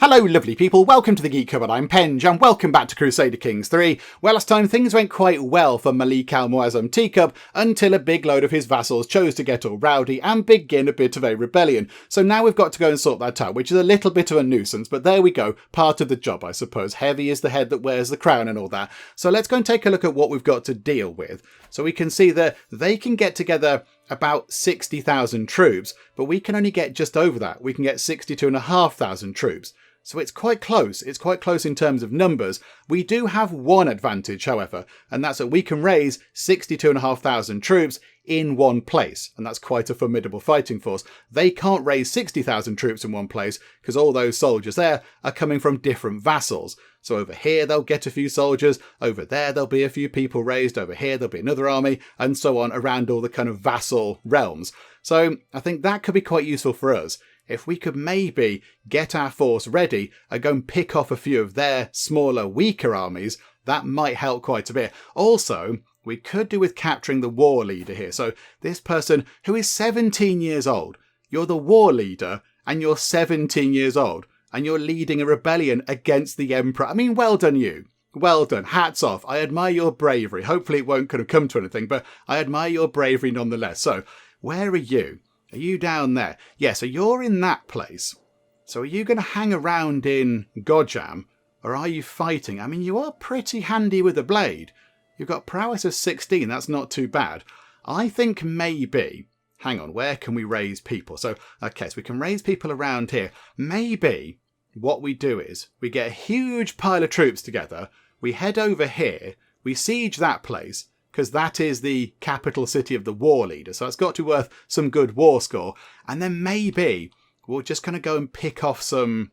Hello lovely people, welcome to the Geek Cupboard, I'm Penge, and welcome back to Crusader Kings 3, where last time things went quite well for Malik Al-Muazzam Teacup until a big load of his vassals chose to get all rowdy and begin a bit of a rebellion. So now we've got to go and sort that out, which is a little bit of a nuisance, but there we go, part of the job I suppose. Heavy is the head that wears the crown and all that. So let's go and take a look at what we've got to deal with. So we can see that they can get together about 60,000 troops, but we can only get just over that. We can get 62,500 troops. So it's quite close. It's quite close in terms of numbers. We do have one advantage, however, and that's that we can raise 62,500 troops in one place. And that's quite a formidable fighting force. They can't raise 60,000 troops in one place because all those soldiers there are coming from different vassals. So over here, they'll get a few soldiers. Over there, there'll be a few people raised. Over here, there'll be another army, and so on around all the kind of vassal realms. So I think that could be quite useful for us. If we could maybe get our force ready and go and pick off a few of their smaller, weaker armies, that might help quite a bit. Also, we could do with capturing the war leader here. So this person who is 17 years old, you're the war leader and you're 17 years old and you're leading a rebellion against the emperor. I mean, well done you. Well done. Hats off. I admire your bravery. Hopefully it won't kind of come to anything, but I admire your bravery nonetheless. So where are you? Are you down there? Yeah, so you're in that place. So are you going to hang around in Godjam, or are you fighting? I mean, you are pretty handy with a blade. You've got prowess of 16, that's not too bad. I think maybe, hang on, where can we raise people? So, okay, so we can raise people around here. Maybe what we do is we get a huge pile of troops together, we head over here, we siege that place, because that is the capital city of the war leader. So it's got to be worth some good war score. And then maybe we'll just kind of go and pick off some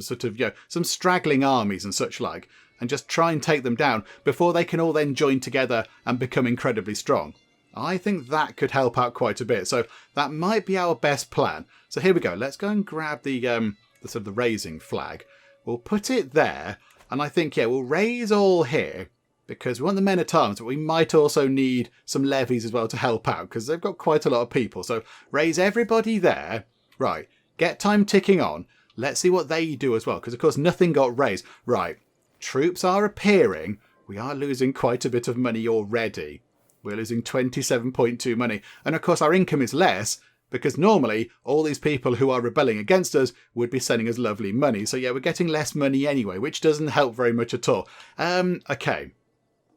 sort of, some straggling armies and such like, and just try and take them down before they can all then join together and become incredibly strong. I think that could help out quite a bit. So that might be our best plan. So here we go. Let's go and grab the sort of the raising flag. We'll put it there. And I think, yeah, we'll raise all here, because we want the men-at-arms, but we might also need some levies as well to help out, because they've got quite a lot of people. So raise everybody there. Right, get time ticking on. Let's see what they do as well, because of course nothing got raised. Right, troops are appearing. We are losing quite a bit of money already. We're losing 27.2 money. And of course our income is less, because normally all these people who are rebelling against us would be sending us lovely money. So yeah, we're getting less money anyway, which doesn't help very much at all. Okay.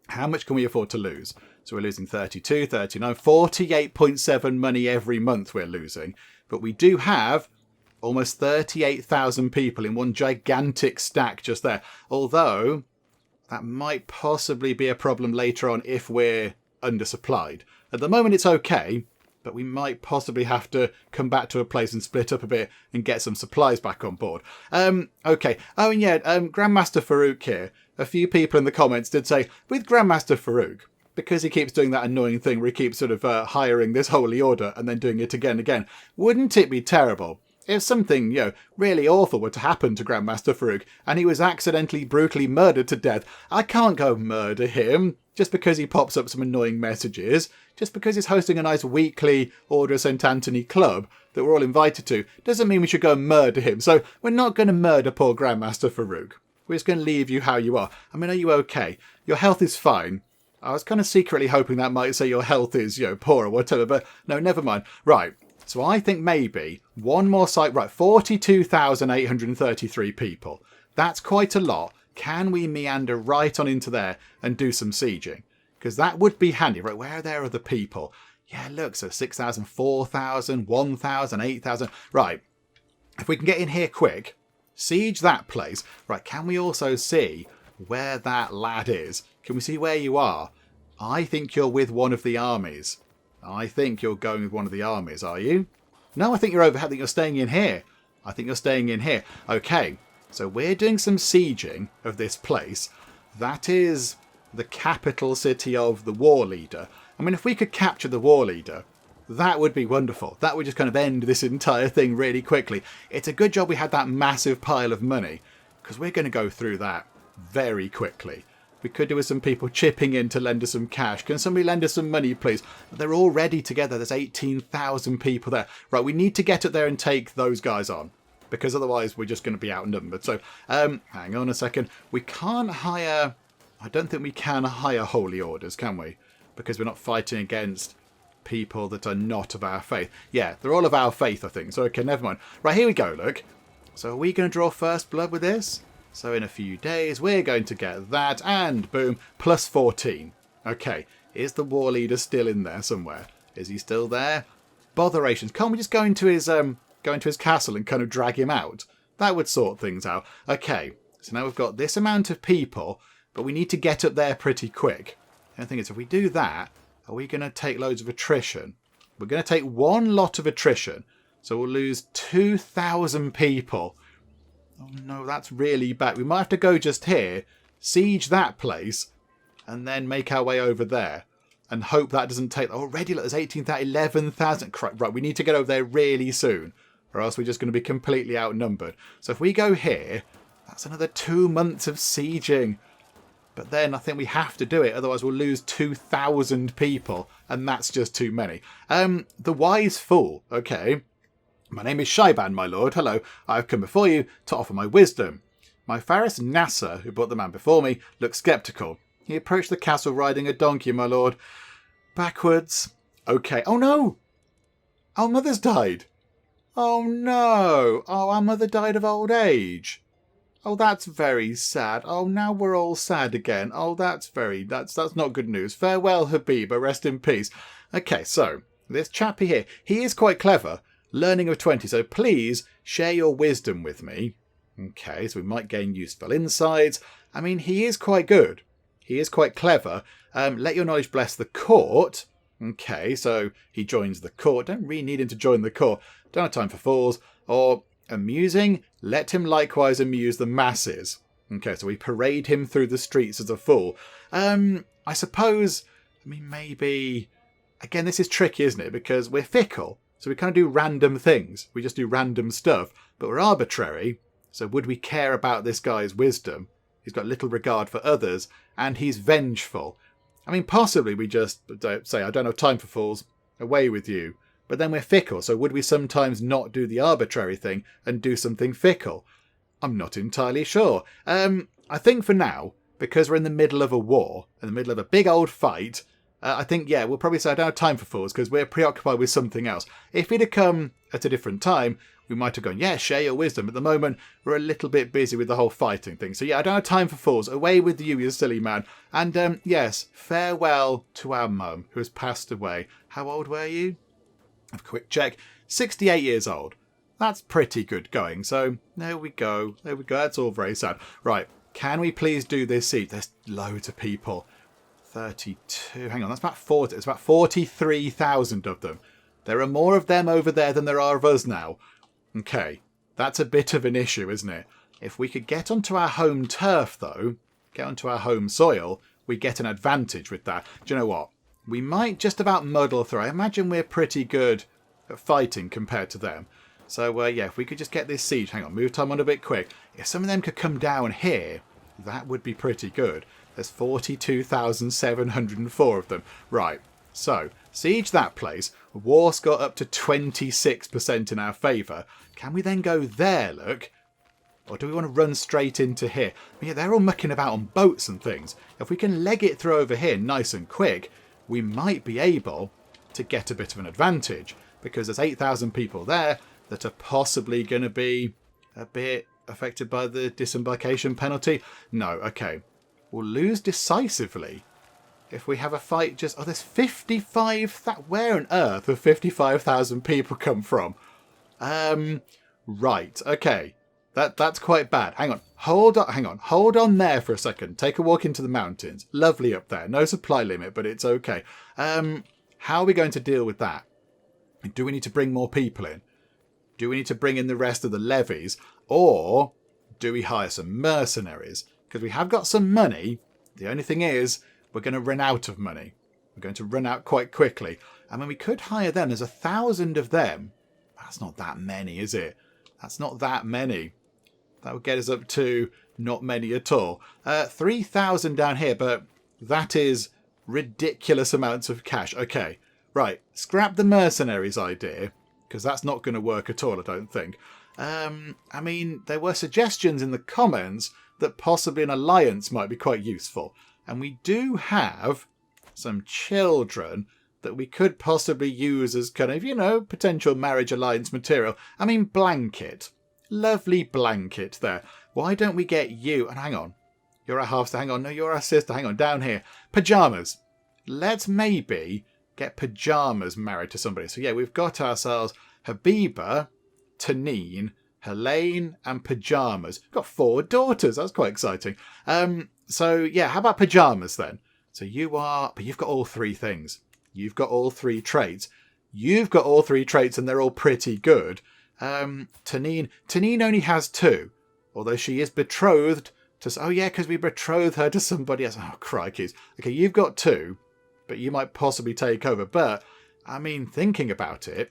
How much can we afford to lose? So we're losing 32, 39, 48.7 money every month we're losing. But we do have almost 38,000 people in one gigantic stack just there. Although that might possibly be a problem later on if we're undersupplied. At the moment it's okay, but we might possibly have to come back to a place and split up a bit and get some supplies back on board. Okay. Oh, and yeah, Grandmaster Farouk here. A few people in the comments did say, with Grandmaster Farouk, because he keeps doing that annoying thing where he keeps sort of hiring this holy order and then doing it again and again, wouldn't it be terrible if something, really awful were to happen to Grandmaster Farouk and he was accidentally brutally murdered to death? I can't go murder him just because he pops up some annoying messages, just because he's hosting a nice weekly Order of St. Anthony club that we're all invited to, doesn't mean we should go and murder him. So we're not going to murder poor Grandmaster Farouk. We're just going to leave you how you are. I mean, are you okay? Your health is fine. I was kind of secretly hoping that might say your health is, poor or whatever, but no, never mind. Right, so I think maybe one more site. Right, 42,833 people. That's quite a lot. Can we meander right on into there and do some sieging? Because that would be handy. Right, where are there other people? Yeah, look, so 6,000, 4,000, 1,000, 8,000. Right, if we can get in here quick, siege that place. Right, can we also see where that lad is? Can we see where you are? I think you're with one of the armies. I think you're going with one of the armies, are you? No, I think you're over. I think you're staying in here. I think you're staying in here. Okay, so we're doing some sieging of this place. That is the capital city of the war leader. I mean, if we could capture the war leader, that would be wonderful. That would just kind of end this entire thing really quickly. It's a good job we had that massive pile of money, because we're going to go through that very quickly. We could do with some people chipping in to lend us some cash. Can somebody lend us some money, please? They're already together. There's 18,000 people there. Right, we need to get up there and take those guys on. because otherwise we're just going to be outnumbered. So hang on a second. We can't hire... I don't think we can hire holy orders, can we? Because we're not fighting against people that are not of our faith. Yeah, they're all of our faith, I think. So, okay, never mind. Right, here we go, look. So are we going to draw first blood with this? So in a few days, we're going to get that, and boom, plus 14. Okay, is the war leader still in there somewhere? Is he still there? Botherations. Can't we just go into his castle and kind of drag him out? That would sort things out. Okay, so now we've got this amount of people, but we need to get up there pretty quick. And the thing is, if we do that, are we going to take loads of attrition? We're going to take one lot of attrition, so we'll lose 2,000 people. Oh no, that's really bad. We might have to go just here, siege that place, and then make our way over there. And hope that doesn't take... Already, look, there's 18,000, 11,000. Right, we need to get over there really soon, or else we're just going to be completely outnumbered. So if we go here, that's another 2 months of sieging. But then I think we have to do it, otherwise we'll lose 2,000 people, and that's just too many. The Wise Fool, okay. My name is Shaiban, my lord. Hello, I have come before you to offer my wisdom. My Faris Nasser, who brought the man before me, looked sceptical. He approached the castle riding a donkey, my lord. Backwards. Okay. Oh no! Our mother's died. Oh no! Oh, our mother died of old age. Oh, that's very sad. Oh, now we're all sad again. Oh, that's not good news. Farewell, Habiba. Rest in peace. Okay, so this chappy here, he is quite clever. Learning of 20, so please share your wisdom with me. Okay, so we might gain useful insights. I mean, he is quite good. He is quite clever. Let your knowledge bless the court. Okay, so he joins the court. Don't really need him to join the court. Don't have time for fools. Or amusing, let him likewise amuse the masses. Okay, so we parade him through the streets as a fool. I suppose, maybe... Again, this is tricky, isn't it? Because we're fickle. So we kind of do random things. We just do random stuff. But we're arbitrary. So would we care about this guy's wisdom? He's got little regard for others. And he's vengeful. I mean, possibly we just say, I don't have time for fools. Away with you. But then we're fickle. So would we sometimes not do the arbitrary thing and do something fickle? I'm not entirely sure. I think for now, because we're in the middle of a war, in the middle of a big old fight... I think, yeah, we'll probably say I don't have time for fools because we're preoccupied with something else. If it had come at a different time, we might have gone, yeah, share your wisdom. At the moment, we're a little bit busy with the whole fighting thing. So, yeah, I don't have time for fools. Away with you, you silly man. And, yes, farewell to our mum, who has passed away. How old were you? Have a quick check. 68 years old. That's pretty good going. So, there we go. There we go. That's all very sad. Right, can we please do this siege? There's loads of people. 32. Hang on, that's about 40. It's about 43,000 of them. There are more of them over there than there are of us now. Okay, that's a bit of an issue, isn't it? If we could get onto our home turf, though, get onto our home soil, we get an advantage with that. Do you know what? We might just about muddle through. I imagine we're pretty good at fighting compared to them. So, yeah, if we could just get this siege. Hang on, move time on a bit quick. If some of them could come down here, that would be pretty good. There's 42,704 of them. Right, so, siege that place. War's got up to 26% in our favour. Can we then go there, look? Or do we want to run straight into here? Yeah, they're all mucking about on boats and things. If we can leg it through over here nice and quick, we might be able to get a bit of an advantage. Because there's 8,000 people there that are possibly going to be a bit affected by the disembarkation penalty. No, okay. We'll lose decisively if we have a fight just... Oh, there's 55... Where on earth have 55,000 people come from? Right, okay. That's quite bad. Hang on. Hold on there for a second. Take a walk into the mountains. Lovely up there. No supply limit, but it's okay. How are we going to deal with that? Do we need to bring more people in? Do we need to bring in the rest of the levies? Or do we hire some mercenaries? Because we have got some money. The only thing is, we're going to run out of money. We're going to run out quite quickly. I mean, we could hire them. There's 1,000 of them. That's not that many, is it? That's not that many. That would get us up to not many at all. 3,000 down here, but that is ridiculous amounts of cash. Okay, right. Scrap the mercenaries idea, because that's not going to work at all, I don't think. I mean, there were suggestions in the comments that possibly an alliance might be quite useful. And we do have some children that we could possibly use as kind of, potential marriage alliance material. I mean, Blanket. Lovely Blanket there. Why don't we get you? And hang on. You're our half sister. Hang on. No, you're our sister. Hang on. Down here. Pajamas. Let's maybe get Pajamas married to somebody. So yeah, we've got ourselves Habiba, Tanine, Helene, and Pajamas. We've got 4 daughters. That's quite exciting. So yeah, how about Pajamas then? So but you've got all 3 things. You've got all 3 traits. You've got all 3 traits and they're all pretty good. Tanine only has 2, although she is betrothed to... Oh yeah, because we betrothed her to somebody else. Oh, crikeys. Okay, you've got 2, but you might possibly take over. But, I mean, thinking about it,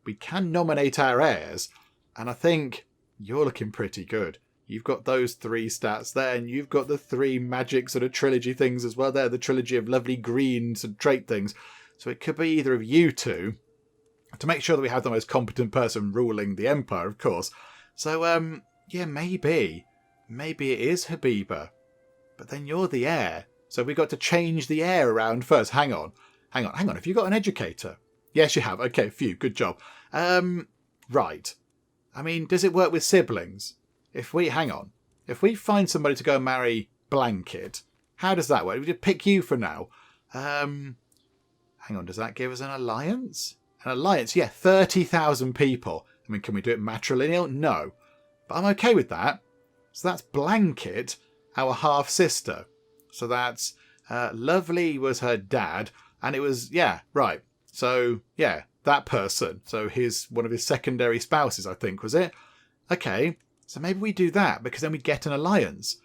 we can nominate our heirs, and I think you're looking pretty good. You've got those 3 stats there, and you've got the 3 magic sort of trilogy things as well there, the trilogy of lovely greens and trait things. So it could be either of you 2, to make sure that we have the most competent person ruling the empire, of course. So, yeah, maybe it is Habiba, but then you're the heir. So we've got to change the heir around first. Hang on. Have you got an educator? Yes, you have. Okay, phew, good job. Right. I mean, does it work with siblings? If we find somebody to go and marry Blanket, how does that work? We just pick you for now. Hang on, does that give us an alliance? An alliance, yeah, 30,000 people. I mean, can we do it matrilineal? No. But I'm okay with that. So that's Blanket, our half-sister. So that's Lovely was her dad, and it was, yeah, right. So, yeah, that person. So one of his secondary spouses, I think, was it? Okay, so maybe we do that, because then we get an alliance.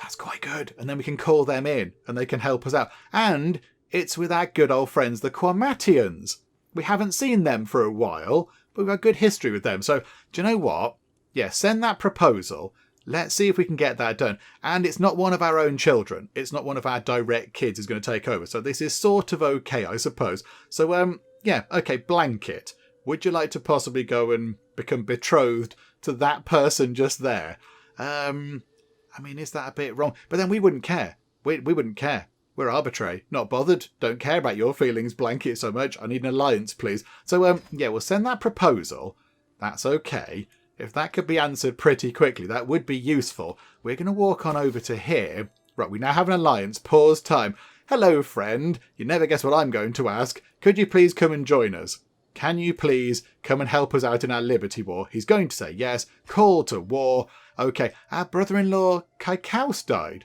That's quite good. And then we can call them in, and they can help us out. And it's with our good old friends, the Quamatians. We haven't seen them for a while, but we've got good history with them. So, do you know what? Yeah, send that proposal. Let's see if we can get that done. And it's not one of our own children. It's not one of our direct kids who's going to take over. So this is sort of okay, I suppose. So, yeah, okay, Blanket. Would you like to possibly go and become betrothed to that person just there? I mean, is that a bit wrong? But then we wouldn't care. We wouldn't care. We're arbitrary. Not bothered. Don't care about your feelings, Blanket, so much. I need an alliance, please. So, yeah, we'll send that proposal. That's okay. If that could be answered pretty quickly, that would be useful. We're going to walk on over to here. Right, we now have an alliance. Pause time. Hello, friend. You never guess what I'm going to ask. Could you please come and join us? Can you please come and help us out in our Liberty War? He's going to say yes. Call to war. Okay, our brother-in-law, Kaikaus, died.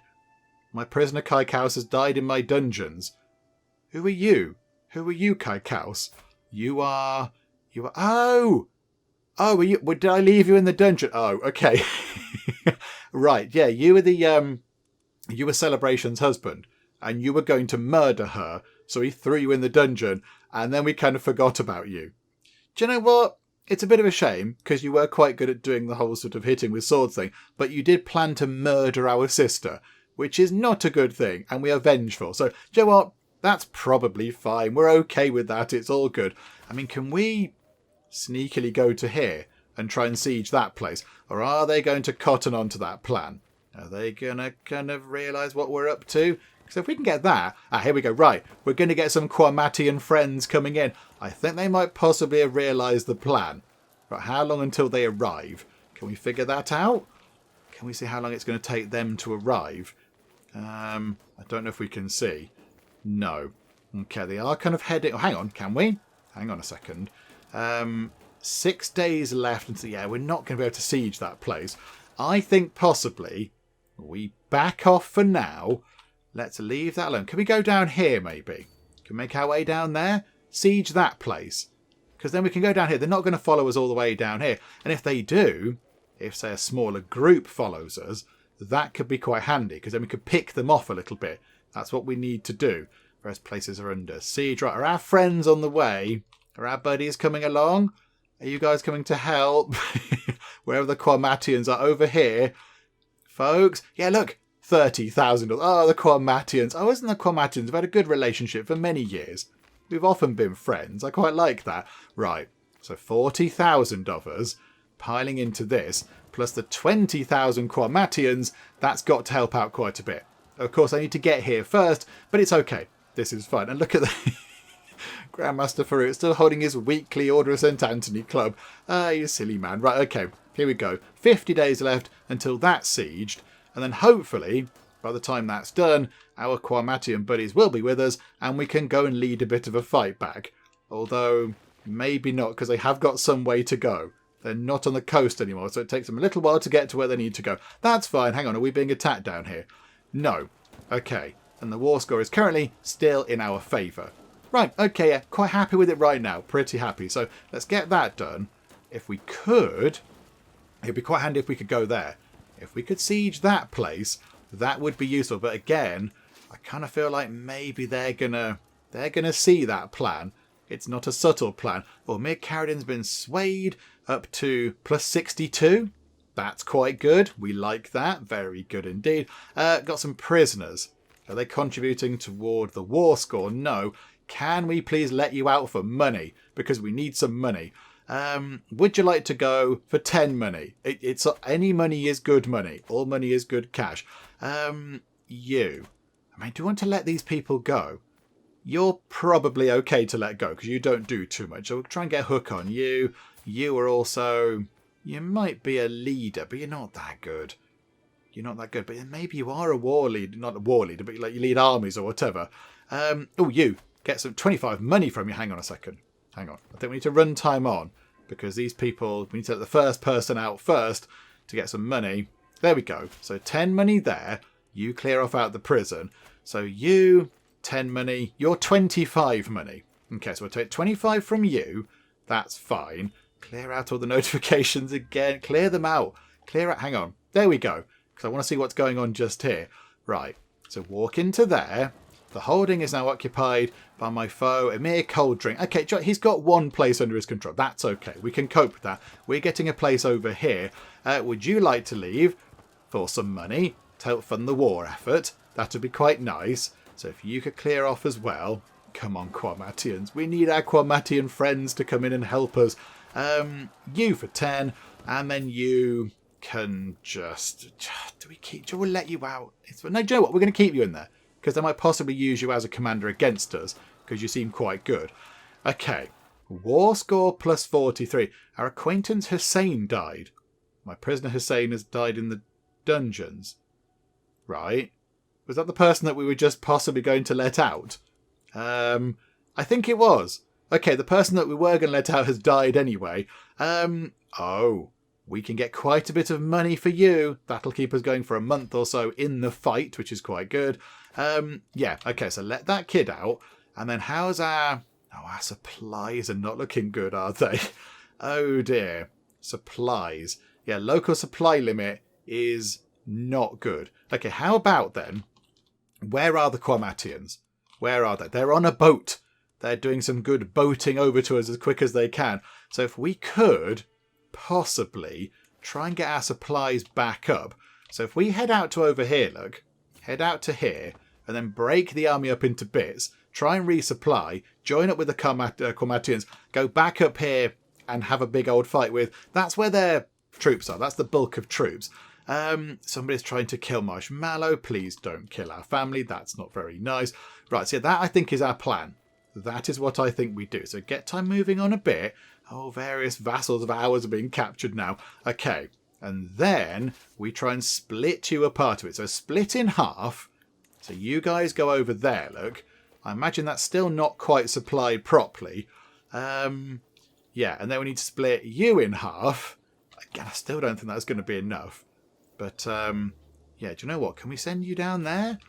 My prisoner Kaikaus has died in my dungeons. Who are you? Who are you, Kaikaus? You are... Oh! Oh, did I leave you in the dungeon? Oh, okay. Right, yeah, you were Celebration's husband, and you were going to murder her, so he threw you in the dungeon, and then we kind of forgot about you. Do you know what? It's a bit of a shame, because you were quite good at doing the whole sort of hitting with swords thing, but you did plan to murder our sister, which is not a good thing, and we are vengeful. So, do you know what? That's probably fine. We're okay with that. It's all good. I mean, can we sneakily go to here and try and siege that place? Or are they going to cotton on to that plan? Are they going to kind of realise what we're up to? Because if we can get that... here we go. Right, we're going to get some Quamatian friends coming in. I think they might possibly have realised the plan. Right, how long until they arrive? Can we figure that out? Can we see how long it's going to take them to arrive? I don't know if we can see. No. Okay, they are kind of heading... Oh, hang on, can we? Hang on a second. 6 days left until... Yeah, we're not going to be able to siege that place. I think possibly we back off for now. Let's leave that alone. Can we go down here, maybe? Can we make our way down there? Siege that place. Because then we can go down here. They're not going to follow us all the way down here. And if they do, if, say, a smaller group follows us, that could be quite handy. Because then we could pick them off a little bit. That's what we need to do. Whereas places are under siege. Right, are our friends on the way? Are our buddies coming along? Are you guys coming to help? Wherever the Quamatians are, over here. Folks, yeah, look, 30,000. Oh, the Quamatians. Oh, isn't the Quamatians? We've had a good relationship for many years. We've often been friends. I quite like that. Right, so 40,000 of us. piling into this, plus the 20,000 Quamatians, that's got to help out quite a bit. Of course, I need to get here first, but it's okay. This is fine. And look at the Grandmaster Farouk still holding his weekly Order of St. Anthony club. You silly man. Right, okay, here we go. 50 days left until that's sieged, and then hopefully, by the time that's done, our Quamatian buddies will be with us, and we can go and lead a bit of a fight back. Although, maybe not, because they have got some way to go. They're not on the coast anymore, so it takes them a little while to get to where they need to go. That's fine. Hang on, are we being attacked down here? No. Okay. And the war score is currently still in our favour. Right, okay, yeah, quite happy with it right now. Pretty happy. So let's get that done. If we could, it'd be quite handy if we could go there. If we could siege that place, that would be useful. But again, I kind of feel like maybe they're gonna see that plan. It's not a subtle plan. Oh, Mir Caradin's been swayed up to plus 62. That's quite good. We like that. Very good indeed. Got some prisoners. Are they contributing toward the war score? No. Can we please let you out for money? Because we need some money. Would you like to go for 10 money? It's any money is good money. All money is good cash. You. I mean, do you want to let these people go? You're probably okay to let go because you don't do too much. I'll try and get a hook on you. You are also... You might be a leader, but you're not that good. You're not that good, but maybe you are a war leader. Not a war leader, but like you lead armies or whatever. Oh, you. Get some 25 money from you. Hang on a second. Hang on. I think we need to run time on because these people... We need to let the first person out first to get some money. There we go. So 10 money there. You clear off out the prison. So you... 10 money. You're 25 money. Okay, so we'll take 25 from you. That's fine. Clear out all the notifications again. Clear them out. Clear out. Hang on. There we go. Because I want to see what's going on just here. Right. So walk into there. The holding is now occupied by my foe, Emir Cold Drink. Okay, he's got one place under his control. That's okay. We can cope with that. We're getting a place over here. Would you like to leave for some money to help fund the war effort? That would be quite nice. So if you could clear off as well. Come on, Quamatians. We need our Quamatian friends to come in and help us. You for 10. And then you can just... We'll let you out. No, do you know what? We're going to keep you in there. Because they might possibly use you as a commander against us. Because you seem quite good. Okay. War score plus 43. Our acquaintance Hussein died. My prisoner Hussein has died in the dungeons. Right. Was that the person that we were just possibly going to let out? I think it was. Okay, the person that we were going to let out has died anyway. Oh, we can get quite a bit of money for you. That'll keep us going for a month or so in the fight, which is quite good. Yeah, okay, so let that kid out. And then how's our... Oh, our supplies are not looking good, are they? Oh dear. Supplies. Yeah, local supply limit is not good. Okay, how about then... Where are the Quamatians? Where are they? They're on a boat. They're doing some good boating over to us as quick as they can. So if we could possibly try and get our supplies back up. So if we head out to over here, look. Head out to here and then break the army up into bits. Try and resupply. Join up with the Quamatians. Go back up here and have a big old fight with. That's where their troops are. That's the bulk of troops. Somebody's trying to kill Marshmallow. Please don't kill our family. That's not very nice. Right, so that I think is our plan. That is what I think we do. So get time moving on a bit. Oh, various vassals of ours are being captured now. Okay, and then we try and split you apart of it. So split in half. So you guys go over there, look. I imagine that's still not quite supplied properly. Yeah, and then we need to split you in half. Again, I still don't think that's going to be enough. But, yeah, do you know what? Can we send you down there?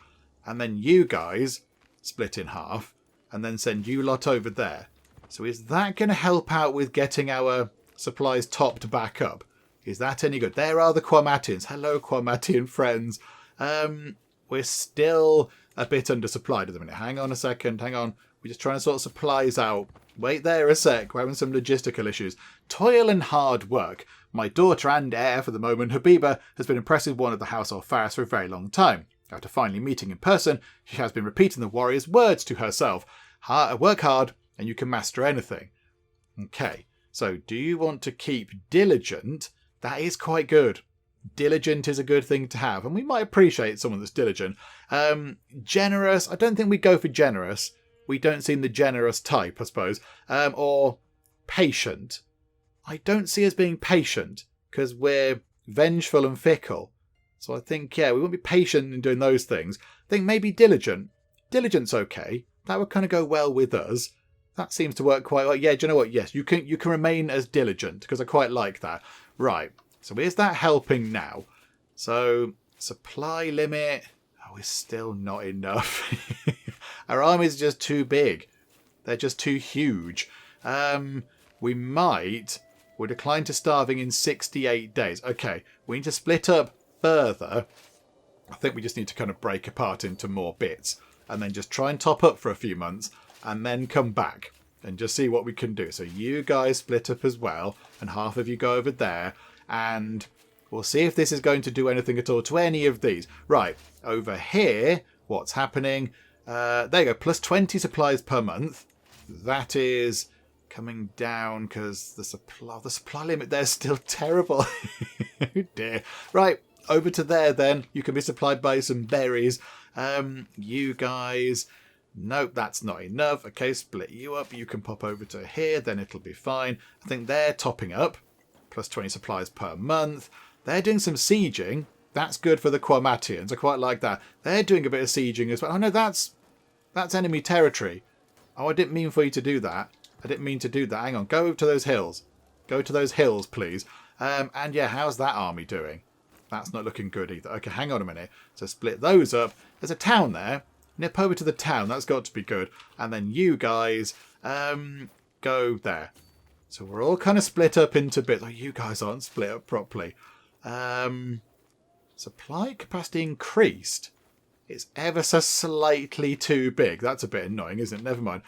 And then you guys split in half. And then send you lot over there. So is that going to help out with getting our supplies topped back up? Is that any good? There are the Quamatians. Hello, Quamatian friends. We're still a bit undersupplied at the minute. Hang on a second. Hang on. We're just trying to sort supplies out. Wait there a sec. We're having some logistical issues. Toil and hard work. My daughter and heir for the moment, Habiba, has been impressed with one of the household Faris for a very long time. After finally meeting in person, she has been repeating the warrior's words to herself. Work hard and you can master anything. Okay, So do you want to keep diligent? That is quite good. Diligent is a good thing to have, and we might appreciate someone that's diligent. Generous, I don't think we go for generous. We don't seem the generous type, I suppose. Or patient. I don't see us being patient, because we're vengeful and fickle. So I think, yeah, we won't be patient in doing those things. I think maybe diligent. Diligent's okay. That would kind of go well with us. That seems to work quite well. Yeah, do you know what? Yes, you can remain as diligent, because I quite like that. Right. So is that helping now? So supply limit. Oh, it's still not enough. Our armies are just too big. They're just too huge. We're declined to starving in 68 days. Okay, we need to split up further. I think we just need to kind of break apart into more bits. And then just try and top up for a few months. And then come back. And just see what we can do. So you guys split up as well. And half of you go over there. And we'll see if this is going to do anything at all to any of these. Right, over here, what's happening? There you go, plus 20 supplies per month. That is coming down because the supply limit there's still terrible. Oh dear. Right, over to there then. You can be supplied by some berries. You guys... Nope, that's not enough. Okay, split you up. You can pop over to here, then it'll be fine. I think they're topping up. Plus 20 supplies per month. They're doing some sieging. That's good for the Quamatians. I quite like that. They're doing a bit of sieging as well. Oh no, that's enemy territory. Oh, I didn't mean for you to do that. I didn't mean to do that. Hang on, go to those hills. Go to those hills, please. And yeah, how's that army doing? That's not looking good either. Okay, hang on a minute. So split those up. There's a town there. Nip over to the town. That's got to be good. And then you guys go there. So we're all kind of split up into bits. Oh, you guys aren't split up properly. Supply capacity increased. It's ever so slightly too big. That's a bit annoying, isn't it? Never mind.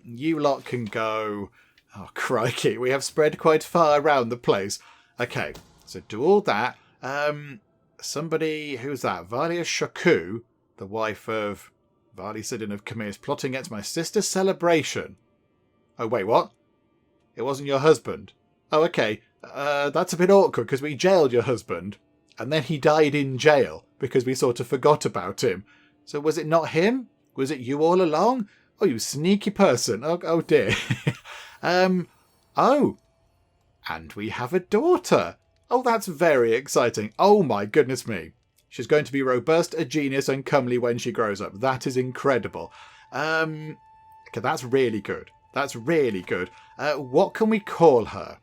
You lot can go... Oh, crikey. We have spread quite far around the place. Okay, so do all that. Somebody... Who's that? Valia Shaku, the wife of Vali Sidon of Khmer, is plotting against my sister's celebration. Oh, wait, what? It wasn't your husband. Oh, okay. That's a bit awkward because we jailed your husband. And then he died in jail because we sort of forgot about him. So was it not him? Was it you all along? Oh, you sneaky person. Oh dear. Oh. And we have a daughter. Oh, that's very exciting. Oh my goodness me. She's going to be robust, a genius, and comely when she grows up. That is incredible. Okay, that's really good. That's really good. What can we call her?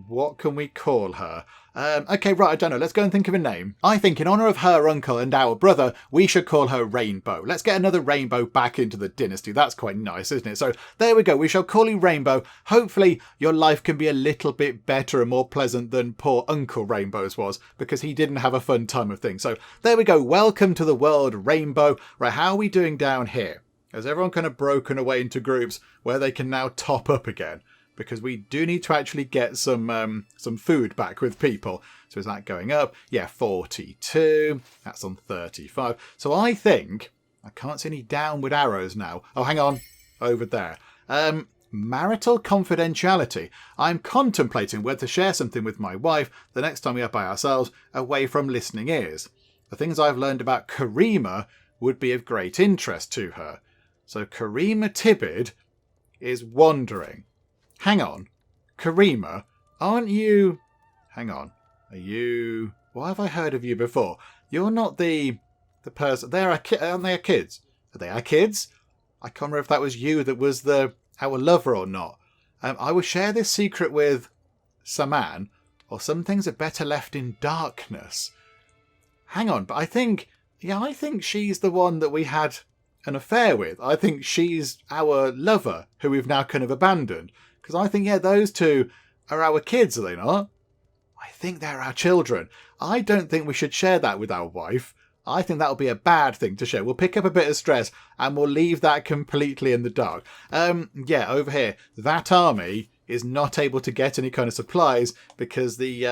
What can we call her? Okay, right, I don't know. Let's go and think of a name. I think in honour of her uncle and our brother, we should call her Rainbow. Let's get another Rainbow back into the dynasty. That's quite nice, isn't it? So there we go. We shall call you Rainbow. Hopefully your life can be a little bit better and more pleasant than poor Uncle Rainbow's was, because he didn't have a fun time of things. So there we go. Welcome to the world, Rainbow. Right, how are we doing down here? Has everyone kind of broken away into groups where they can now top up again? Because we do need to actually get some food back with people. So is that going up? Yeah, 42. That's on 35. So I think... I can't see any downward arrows now. Oh, hang on. Over there. Marital confidentiality. I'm contemplating whether to share something with my wife the next time we are by ourselves, away from listening ears. The things I've learned about Karima would be of great interest to her. So Karima Tibid is wandering. Hang on. Karima, aren't you... Hang on. Are you... Why have I heard of you before? You're not the person... Aren't they our kids? Are they our kids? I can't remember if that was you that was our lover or not. I will share this secret with Saman, or some things are better left in darkness. Hang on, but I think she's the one that we had an affair with. I think she's our lover, who we've now kind of abandoned. Because I think, yeah, those two are our kids, are they not? I think they're our children. I don't think we should share that with our wife. I think that'll be a bad thing to share. We'll pick up a bit of stress and we'll leave that completely in the dark. Yeah, over here, that army is not able to get any kind of supplies because the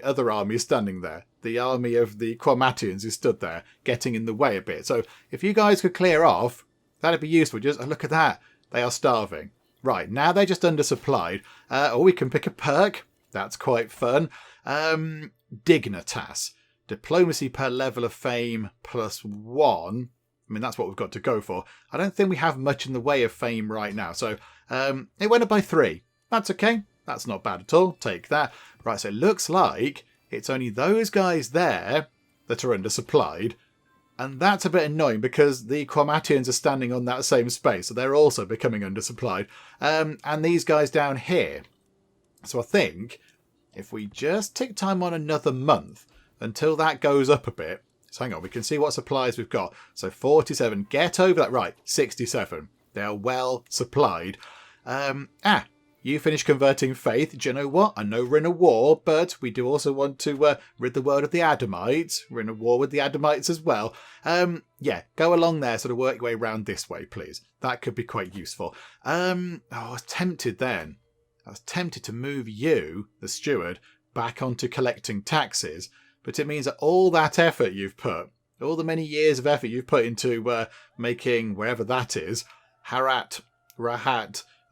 other army is standing there. The army of the Quamatians is stood there, getting in the way a bit. So if you guys could clear off, that'd be useful. Just look at that. They are starving. Right, now they're just undersupplied. Or we can pick a perk. That's quite fun. Dignitas. Diplomacy per level of fame +1. I mean, that's what we've got to go for. I don't think we have much in the way of fame right now. So it went up by 3. That's okay. That's not bad at all. Take that. Right, so it looks like it's only those guys there that are undersupplied. And that's a bit annoying because the Quamatians are standing on that same space. So they're also becoming undersupplied. And these guys down here. So I think if we just tick time on another month until that goes up a bit. So hang on, we can see what supplies we've got. So 47, get over that. Right, 67. They're well supplied. You finish converting faith. Do you know what? I know we're in a war, but we do also want to rid the world of the Adamites. We're in a war with the Adamites as well. Yeah, go along there, sort of work your way around this way, please. That could be quite useful. I was tempted then. I was tempted to move you, the steward, back onto collecting taxes, but it means that all that effort you've put, all the many years of effort you've put into making wherever that is, Rahat,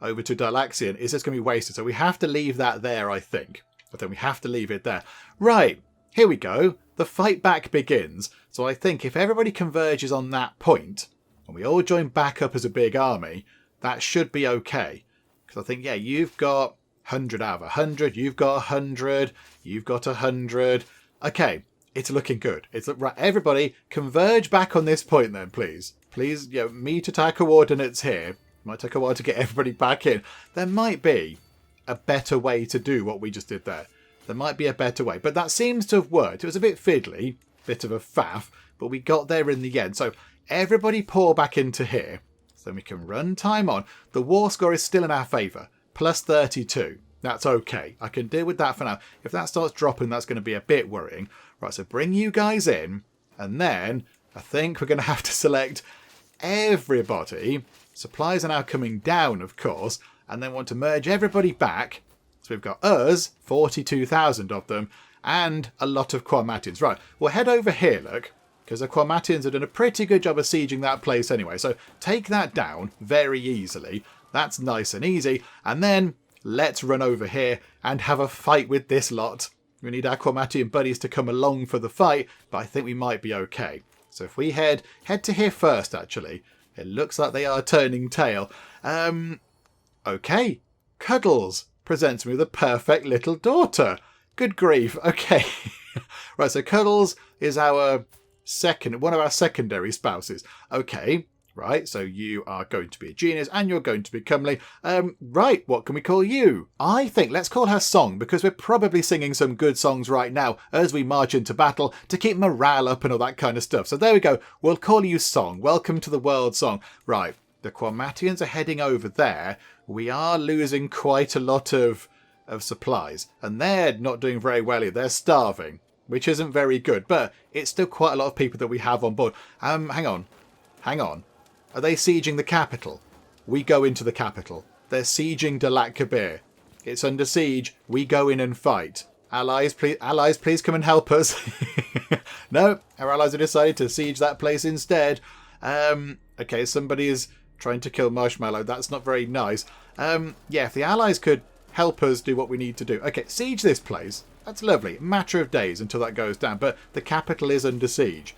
over to Dilaxian, is just going to be wasted. So we have to leave that there, I think. I think we have to leave it there. Right, here we go. The fight back begins. So I think if everybody converges on that point, and we all join back up as a big army, that should be okay. Because I think, yeah, you've got 100 out of 100, you've got 100, you've got 100. Okay, it's looking good. Right, everybody, converge back on this point then, please. Please, meet attack coordinates here. Might take a while to get everybody back in. There might be a better way to do what we just did there. There might be a better way, but that seems to have worked. It was a bit fiddly, bit of a faff, but we got there in the end. So everybody pour back into here. So we can run time on. The war score is still in our favour. +32. That's okay. I can deal with that for now. If that starts dropping, that's going to be a bit worrying. Right, so bring you guys in. And then I think we're going to have to select everybody. Supplies are now coming down, of course. And then want to merge everybody back. So we've got us, 42,000 of them, and a lot of Quamatians. Right, we'll head over here, look. Because the Quamatians have done a pretty good job of sieging that place anyway. So take that down very easily. That's nice and easy. And then let's run over here and have a fight with this lot. We need our Quamatian buddies to come along for the fight, but I think we might be okay. So if we head to here first, actually. It looks like they are turning tail. Okay. Cuddles presents me with a perfect little daughter. Good grief. Okay. Right, so Cuddles is one of our secondary spouses. Okay. Right, so you are going to be a genius and you're going to be comely. Right, what can we call you? I think let's call her Song, because we're probably singing some good songs right now as we march into battle to keep morale up and all that kind of stuff. So there we go. We'll call you Song. Welcome to the world, Song. Right, the Quamatians are heading over there. We are losing quite a lot of supplies, and they're not doing very well here. They're starving, which isn't very good, but it's still quite a lot of people that we have on board. Hang on. Are they sieging the capital? We go into the capital. They're sieging Dalat Kabir. It's under siege. We go in and fight. Allies, please come and help us. No, our allies have decided to siege that place instead. Okay, somebody is trying to kill Marshmallow. That's not very nice. Yeah, if the allies could help us do what we need to do. Okay, siege this place. That's lovely. Matter of days until that goes down. But the capital is under siege.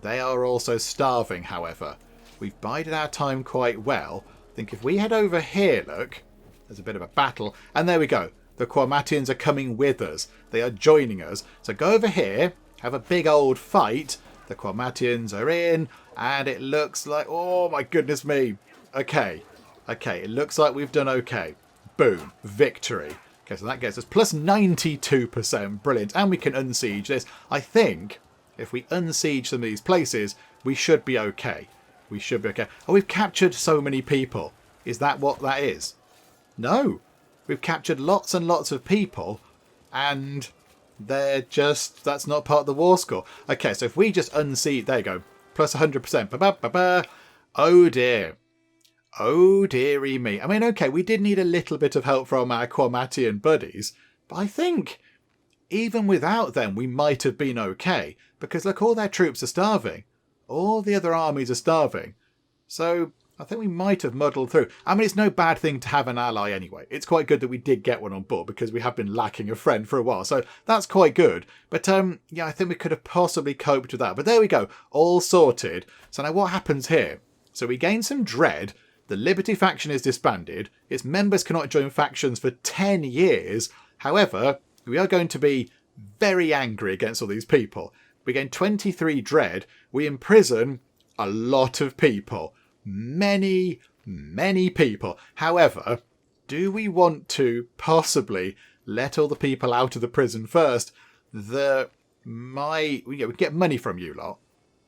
They are also starving, however. We've bided our time quite well. I think if we head over here, look, there's a bit of a battle. And there we go. The Quamatians are coming with us. They are joining us. So go over here, have a big old fight. The Quamatians are in, and it looks like, oh my goodness me. Okay, it looks like we've done okay. Boom, victory. Okay, so that gets us +92%. Brilliant. And we can unsiege this. I think if we unsiege some of these places, we should be okay. We should be okay. Oh, we've captured so many people. Is that what that is? No. We've captured lots and lots of people, and that's not part of the war score. Okay, so if we just unsiege, there you go, +100%. Ba-ba-ba-ba. Oh dear. Oh dearie me. I mean, okay, we did need a little bit of help from our Quamatian buddies, but I think even without them, we might have been okay. Because look, all their troops are starving. All the other armies are starving. So I think we might have muddled through. I mean, it's no bad thing to have an ally anyway. It's quite good that we did get one on board because we have been lacking a friend for a while. So that's quite good. But yeah, I think we could have possibly coped with that. But there we go. All sorted. So now what happens here? So we gain some dread. The Liberty faction is disbanded. Its members cannot join factions for 10 years. However, we are going to be very angry against all these people. We gain 23 dread. We imprison a lot of people. Many people. However, do we want to possibly let all the people out of the prison first that we get money from you lot?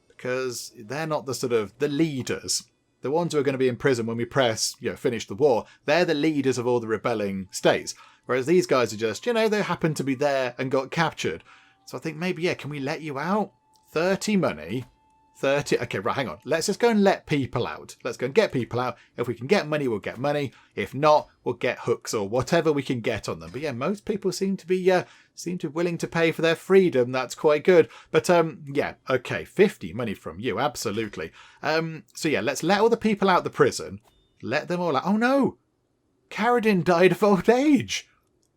Because they're not the sort of the leaders. The ones who are going to be in prison when we finish the war. They're the leaders of all the rebelling states. Whereas these guys are just, they happen to be there and got captured. So I think maybe, can we let you out? 30 money. 30. Okay, right, hang on. Let's just go and let people out. Let's go and get people out. If we can get money, we'll get money. If not, we'll get hooks or whatever we can get on them. But yeah, most people seem to be willing to pay for their freedom. That's quite good. But yeah, okay, 50 money from you, absolutely. So yeah, let's let all the people out the prison. Let them all out. Oh no, Caradin died of old age.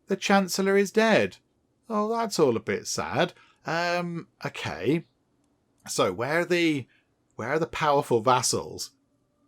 The Chancellor is dead. Oh, that's all a bit sad. Okay. So where are the powerful vassals?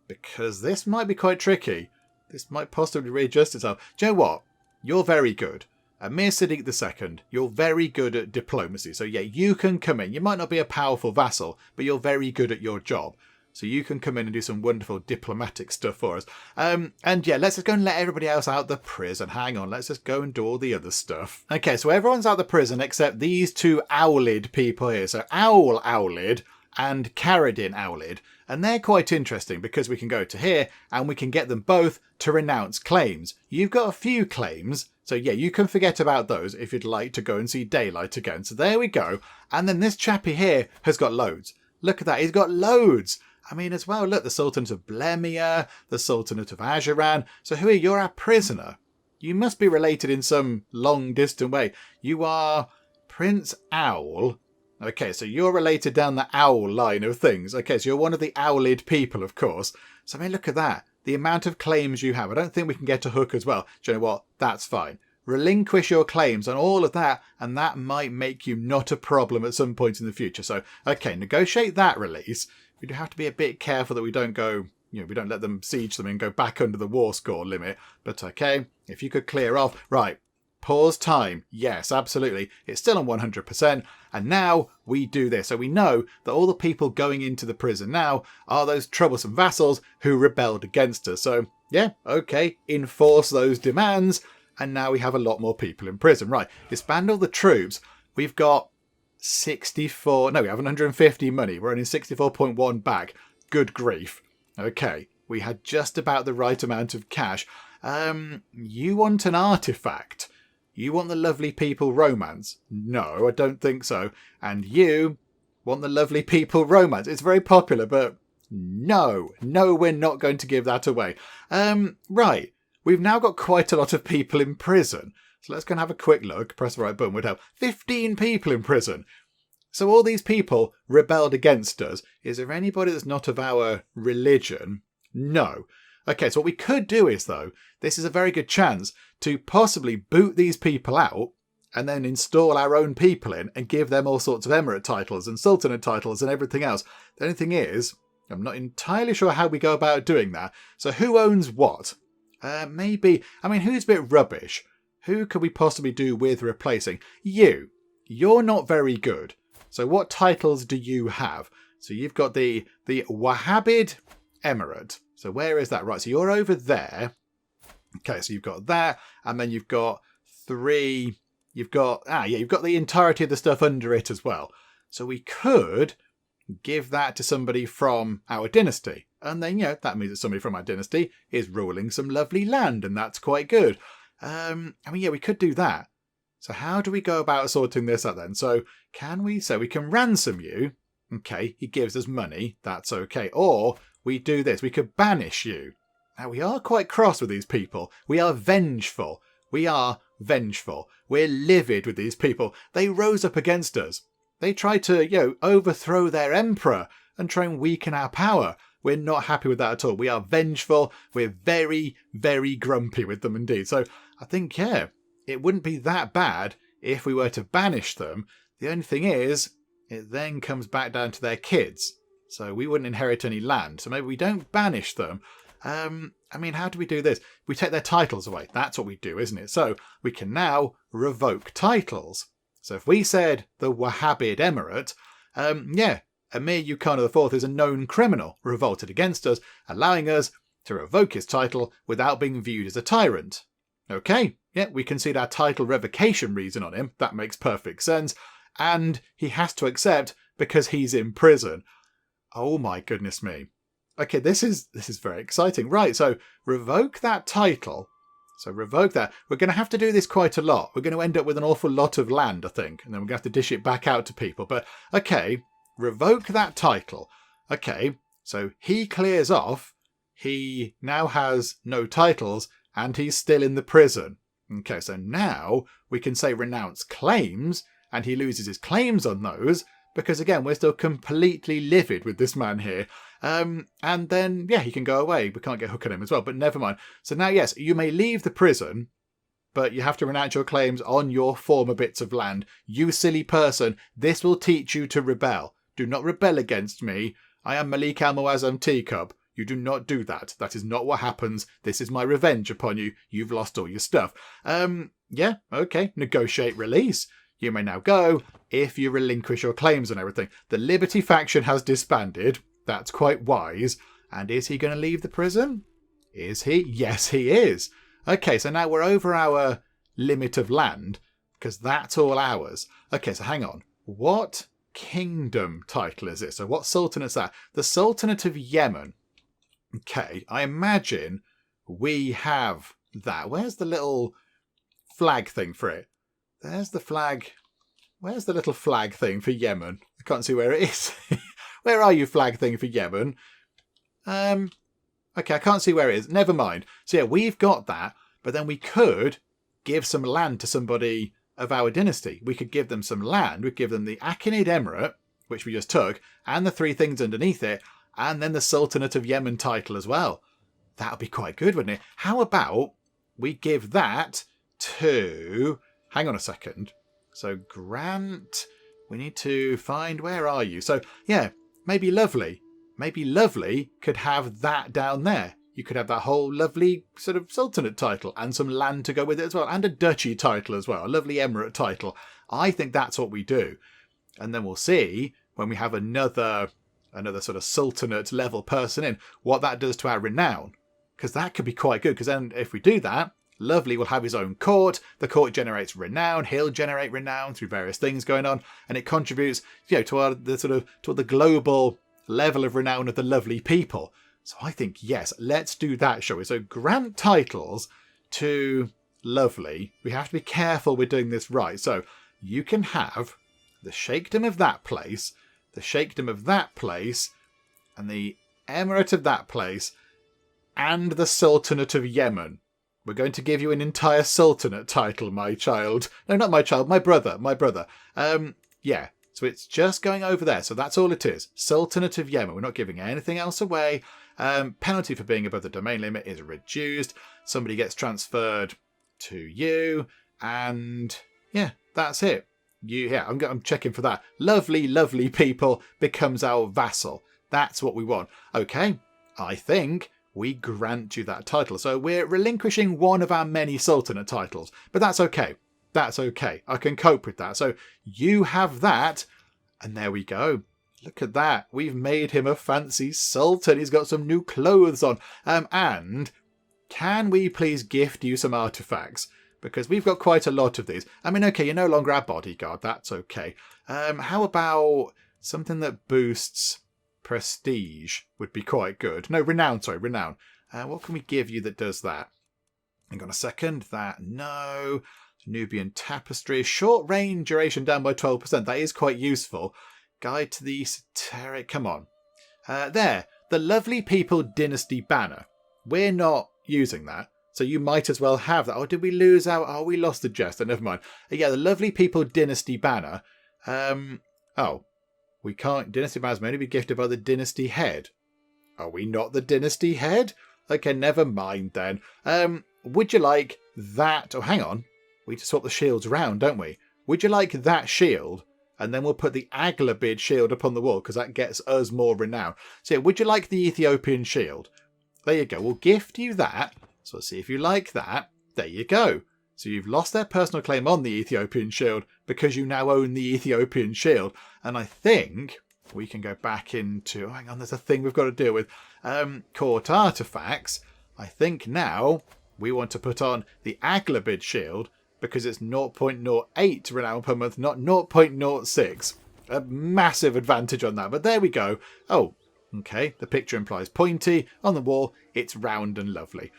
Because this might be quite tricky. This might possibly readjust itself. Do you know what? You're very good. Amir Siddiq II, you're very good at diplomacy. So yeah, you can come in. You might not be a powerful vassal, but you're very good at your job. So you can come in and do some wonderful diplomatic stuff for us. And yeah, let's just go and let everybody else out the prison. Hang on, let's just go and do all the other stuff. Okay, so everyone's out the prison except these two Owlid people here. So Owl Owlid and Caradin Owlid. And they're quite interesting because we can go to here and we can get them both to renounce claims. You've got a few claims. So yeah, you can forget about those if you'd like to go and see daylight again. So there we go. And then this chappie here has got loads. Look at that, he's got loads. I mean, as well, look, the Sultanate of Blemia, the Sultanate of Ajuran. So who are you? You're our prisoner. You must be related in some long distant way. You are Prince Owl. Okay, so you're related down the owl line of things. Okay, so you're one of the Owlid people, of course. So I mean, look at that. The amount of claims you have. I don't think we can get a hook as well. Do you know what? That's fine. Relinquish your claims on all of that, and that might make you not a problem at some point in the future. So, okay, negotiate that release. We do have to be a bit careful that we don't go, we don't let them siege them and go back under the war score limit. But okay, if you could clear off. Right, pause time. Yes, absolutely. It's still on 100%. And now we do this. So we know that all the people going into the prison now are those troublesome vassals who rebelled against us. So yeah, okay, enforce those demands. And now we have a lot more people in prison. Right, disband all the troops. We've got 64, no, we have 150 money. We're only 64.1 back. Good grief. Okay, we had just about the right amount of cash. You want an artifact? You want the lovely people romance? No, I don't think so. And you want the lovely people romance? It's very popular, but no, we're not going to give that away. Right, we've now got quite a lot of people in prison. So let's go and have a quick look. Press the right button would help. 15 people in prison. So all these people rebelled against us. Is there anybody that's not of our religion? No. Okay, so what we could do is, though, this is a very good chance to possibly boot these people out and then install our own people in and give them all sorts of emirate titles and sultanate titles and everything else. The only thing is, I'm not entirely sure how we go about doing that. So who owns what? Maybe, who's a bit rubbish? Who could we possibly do with replacing? You. You're not very good. So what titles do you have? So you've got the Wahhabid Emirate. So where is that? Right, so you're over there. Okay, so you've got that. And then you've got three. You've got the entirety of the stuff under it as well. So we could give that to somebody from our dynasty. And then, that means that somebody from our dynasty is ruling some lovely land. And that's quite good. We could do that. So how do we go about sorting this out then? So we can ransom you. Okay, he gives us money. That's okay. Or we do this. We could banish you. Now we are quite cross with these people. We are vengeful. We're livid with these people. They rose up against us. They tried to, overthrow their emperor and try and weaken our power. We're not happy with that at all. We are vengeful. We're very, very grumpy with them indeed. So I think, yeah, it wouldn't be that bad if we were to banish them. The only thing is, it then comes back down to their kids. So we wouldn't inherit any land. So maybe we don't banish them. I mean, how do we do this? We take their titles away. That's what we do, isn't it? So we can now revoke titles. So if we said the Wahhabid Emirate, yeah, Emir Ukana IV is a known criminal revolted against us, allowing us to revoke his title without being viewed as a tyrant. Okay, yeah, we concede our title revocation reason on him. That makes perfect sense. And he has to accept because he's in prison. Oh my goodness me. Okay, this is very exciting. Right, so revoke that title. So revoke that. We're going to have to do this quite a lot. We're going to end up with an awful lot of land, I think. And then we're going to have to dish it back out to people. But, okay, revoke that title. Okay, so he clears off. He now has no titles and he's still in the prison. Okay, so now we can say renounce claims and he loses his claims on those. Because again, we're still completely livid with this man here. And then, yeah, he can go away. We can't get hook on him as well, but never mind. So now, yes, you may leave the prison, but you have to renounce your claims on your former bits of land. You silly person, this will teach you to rebel. Do not rebel against me. I am Malik Al-Muazzam Teacup. You do not do that. That is not what happens. This is my revenge upon you. You've lost all your stuff. Yeah, okay, negotiate release. You may now go if you relinquish your claims and everything. The Liberty faction has disbanded. That's quite wise. And is he going to leave the prison? Is he? Yes, he is. Okay, so now we're over our limit of land because that's all ours. Okay, so hang on. What kingdom title is it? So what sultanate's that? The Sultanate of Yemen. Okay, I imagine we have that. Where's the little flag thing for it? There's the flag. Where's the little flag thing for Yemen? I can't see where it is. Where are you, flag thing for Yemen? Okay, I can't see where it is. Never mind. So yeah, we've got that, but then we could give some land to somebody of our dynasty. We could give them some land. We'd give them the Achaemenid Emirate, which we just took, and the three things underneath it, and then the Sultanate of Yemen title as well. That would be quite good, wouldn't it? How about we give that to... Hang on a second. So grant... We need to find... Where are you? So, yeah, maybe Lovely. Maybe Lovely could have that down there. You could have that whole lovely sort of sultanate title and some land to go with it as well. And a duchy title as well. A lovely emirate title. I think that's what we do. And then we'll see when we have another sort of sultanate level person in, what that does to our renown. Because that could be quite good. Because then if we do that, Lovely will have his own court. The court generates renown. He'll generate renown through various things going on. And it contributes, to the global level of renown of the lovely people. So I think, yes, let's do that, shall we? So grant titles to Lovely. We have to be careful we're doing this right. So you can have the sheikhdom of that place, the sheikhdom of that place, and the emirate of that place, and the Sultanate of Yemen. We're going to give you an entire sultanate title, my child. No, not my child, my brother. Yeah. So it's just going over there. So that's all it is. Sultanate of Yemen. We're not giving anything else away. Penalty for being above the domain limit is reduced. Somebody gets transferred to you. And yeah, that's it. I'm checking for that. Lovely, lovely people becomes our vassal. That's what we want. Okay, I think we grant you that title. So we're relinquishing one of our many sultanate titles. But that's okay. That's okay. I can cope with that. So you have that. And there we go. Look at that. We've made him a fancy sultan. He's got some new clothes on. And can we please gift you some artifacts? Because we've got quite a lot of these. I mean, okay, you're no longer our bodyguard. That's okay. How about something that boosts prestige would be quite good. No, renown, sorry, renown. What can we give you that does that? Hang on a second. No. Nubian tapestry. Short range duration down by 12%. That is quite useful. Guide to the esoteric. Come on. There. The Lovely People Dynasty banner. We're not using that. So you might as well have that. Oh, did we lose our... Oh, we lost the jester. Never mind. Yeah, the Lovely People Dynasty banner. We can't... Dynasty banners may only be gifted by the dynasty head. Are we not the dynasty head? Okay, never mind then. Would you like that? Oh, hang on. We just swap the shields around, don't we? Would you like that shield? And then we'll put the Aglabid shield up on the wall because that gets us more renown. So yeah, would you like the Ethiopian shield? There you go. We'll gift you that. So let's see if you like that. There you go. So you've lost their personal claim on the Ethiopian shield because you now own the Ethiopian shield. And I think we can go back into... Oh, hang on, there's a thing we've got to deal with. Court artifacts. I think now we want to put on the Aglabid shield because it's 0.08 renown per month, not 0.06. A massive advantage on that. But there we go. Oh, okay. The picture implies pointy. On the wall, it's round and lovely.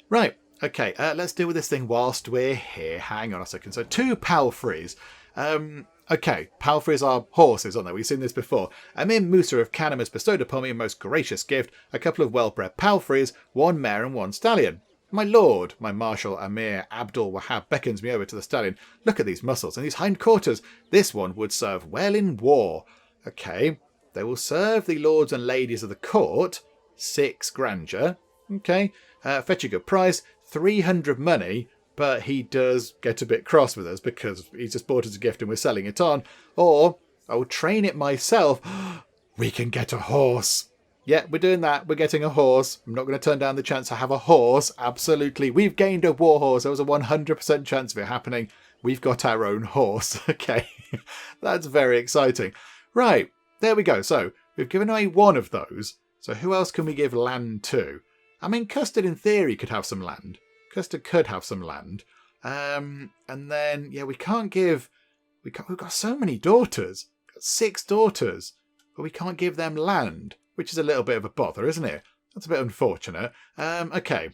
Right. Okay, let's deal with this thing whilst we're here. Hang on a second. So 2 palfreys. Okay, palfreys are horses, aren't they? We've seen this before. Amir Musa of Canham has bestowed upon me a most gracious gift, a couple of well-bred palfreys, 1 mare and 1 stallion. My lord, my Marshal Amir Abdul Wahab beckons me over to the stallion. Look at these muscles and these hindquarters. This one would serve well in war. Okay, they will serve the lords and ladies of the court. 6 grandeur. Okay, fetch a good price. 300 money, but he does get a bit cross with us because he's just bought us a gift and we're selling it on. Or I'll train it myself. We can get a horse. Yeah, we're doing that. We're getting a horse. I'm not going to turn down the chance to have a horse. Absolutely. We've gained a war horse. There was a 100% chance of it happening. We've got our own horse. Okay, that's very exciting. Right, there we go. So we've given away 1 of those. So who else can we give land to? I mean, Custard in theory could have some land. Custard could have some land. And then, yeah, we can't give... We've got so many daughters. We've got 6 daughters. But we can't give them land, which is a little bit of a bother, isn't it? That's a bit unfortunate. Okay.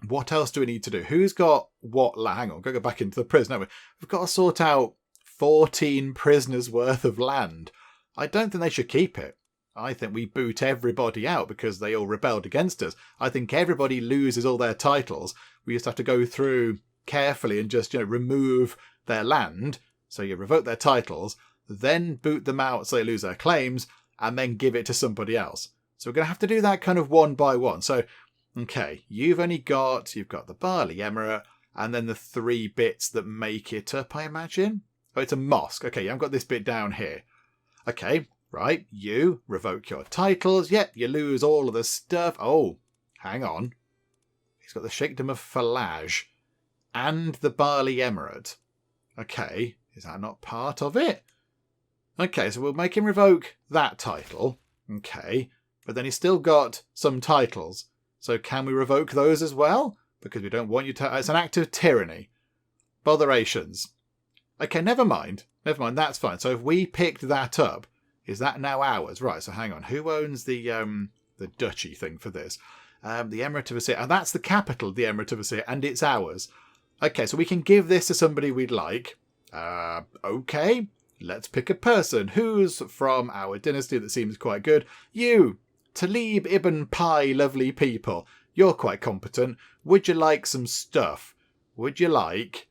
What else do we need to do? Who's got what land? Hang on, we've got to go back into the prison, haven't we? We've got to sort out 14 prisoners worth of land. I don't think they should keep it. I think we boot everybody out because they all rebelled against us. I think everybody loses all their titles. We just have to go through carefully and just, remove their land. So you revoke their titles, then boot them out so they lose their claims, and then give it to somebody else. So we're going to have to do that kind of one by one. So, okay, you've got the Barley Emirate, and then the 3 bits that make it up, I imagine. Oh, it's a mosque. Okay, I've got this bit down here. Okay. Right, you revoke your titles. Yep, you lose all of the stuff. Oh, hang on. He's got the Sheikhdom of Falaj and the Barley Emirate. Okay, is that not part of it? Okay, so we'll make him revoke that title. Okay, but then he's still got some titles. So can we revoke those as well? Because we don't want you to... It's an act of tyranny. Botherations. Okay, never mind. Never mind, that's fine. So if we picked that up, is that now ours? Right, so hang on. Who owns the duchy thing for this? The Emirate of Asir. And that's the capital, the Emirate of Asir, and it's ours. Okay, so we can give this to somebody we'd like. Okay, let's pick a person. Who's from our dynasty that seems quite good? You, Talib Ibn Pai, lovely people. You're quite competent. Would you like some stuff? Would you like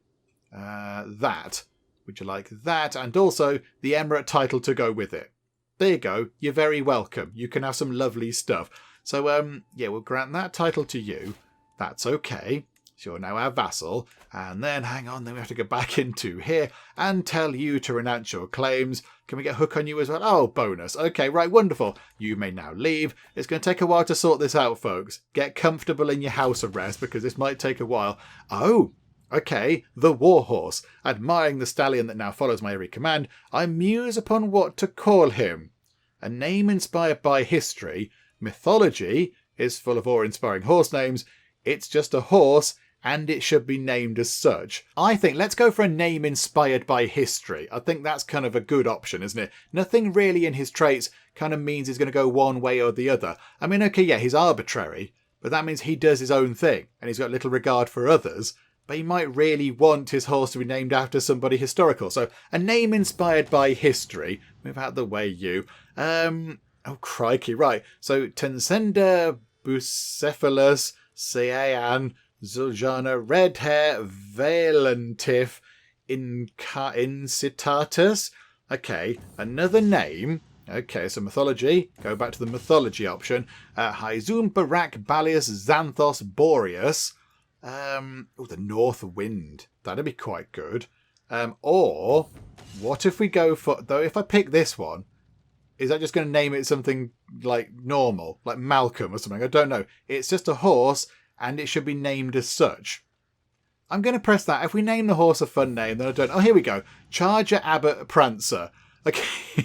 that? Would you like that? And also the Emirate title to go with it. There you go. You're very welcome. You can have some lovely stuff. So, yeah, we'll grant that title to you. That's okay. So you're now our vassal. And then, hang on, then we have to go back into here and tell you to renounce your claims. Can we get hook on you as well? Oh, bonus. Okay, right, wonderful. You may now leave. It's going to take a while to sort this out, folks. Get comfortable in your house arrest because this might take a while. Oh, okay, the warhorse. Admiring the stallion that now follows my every command, I muse upon what to call him. A name inspired by history. Mythology is full of awe-inspiring horse names. It's just a horse, and it should be named as such. I think let's go for a name inspired by history. I think that's kind of a good option, isn't it? Nothing really in his traits kind of means he's going to go one way or the other. I mean, okay, yeah, he's arbitrary, but that means he does his own thing, and he's got little regard for others. But he might really want his horse to be named after somebody historical. So a name inspired by history. Move out the way, you. Oh, crikey, right. So Tensenda, Bucephalus, Sean, Zuljana, Red Hair, Valentif, Incitatus. Okay, another name. Okay, so mythology. Go back to the mythology option. Hyzun, Barak, Balius, Xanthos, Boreas. The North Wind. That'd be quite good. Or what if we go for... Though if I pick this one, is that just going to name it something like normal? Like Malcolm or something? I don't know. It's just a horse and it should be named as such. I'm going to press that. If we name the horse a fun name, then I don't... Oh, here we go. Charger, Abbot, Prancer. Okay.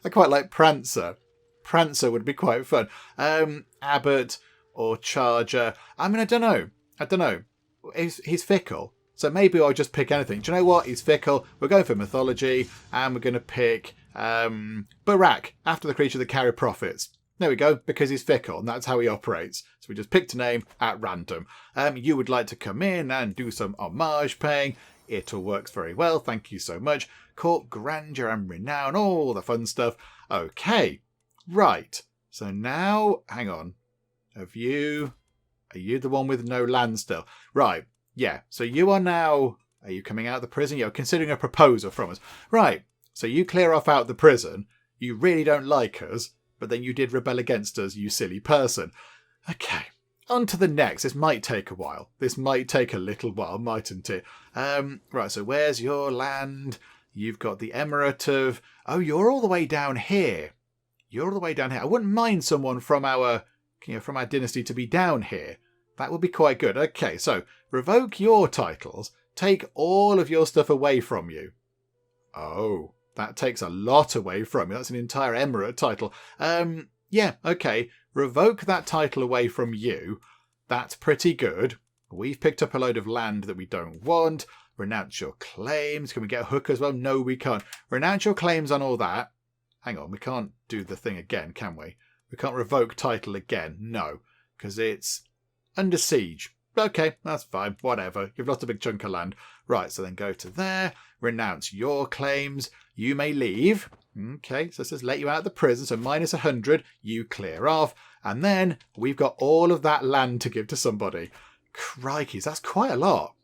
I quite like Prancer. Prancer would be quite fun. Abbot or Charger. I mean, I don't know. He's fickle. So maybe I'll just pick anything. Do you know what? He's fickle. We're going for mythology. And we're going to pick Barak, after the creature that carry profits. There we go, because he's fickle, and that's how he operates. So we just picked a name at random. You would like to come in and do some homage paying. It all works very well, thank you so much. Court, grandeur and renown, all the fun stuff. Okay, right. So now, hang on. Are you the one with no land still? Right, yeah. So you are now, are you coming out of the prison? You're considering a proposal from us. Right, so you clear off out the prison. You really don't like us, but then you did rebel against us, you silly person. Okay. On to the next. This might take a while. This might take a little while, mightn't it? Right, so where's your land? You've got the Emirate of... Oh, you're all the way down here. You're all the way down here. I wouldn't mind someone from our dynasty to be down here. That would be quite good. Okay, so revoke your titles. Take all of your stuff away from you. Oh, that takes a lot away from you. That's an entire Emirate title. Yeah, okay. Revoke that title away from you. That's pretty good. We've picked up a load of land that we don't want. Renounce your claims. Can we get a hook as well? No, we can't. Renounce your claims on all that. Hang on, we can't do the thing again, can we? We can't revoke title again. No, because it's under siege. Okay, that's fine. Whatever. You've lost a big chunk of land. Right, so then go to there. Renounce your claims. You may leave. Okay, so it says let you out of the prison. So minus 100. You clear off. And then we've got all of that land to give to somebody. Crikey, that's quite a lot.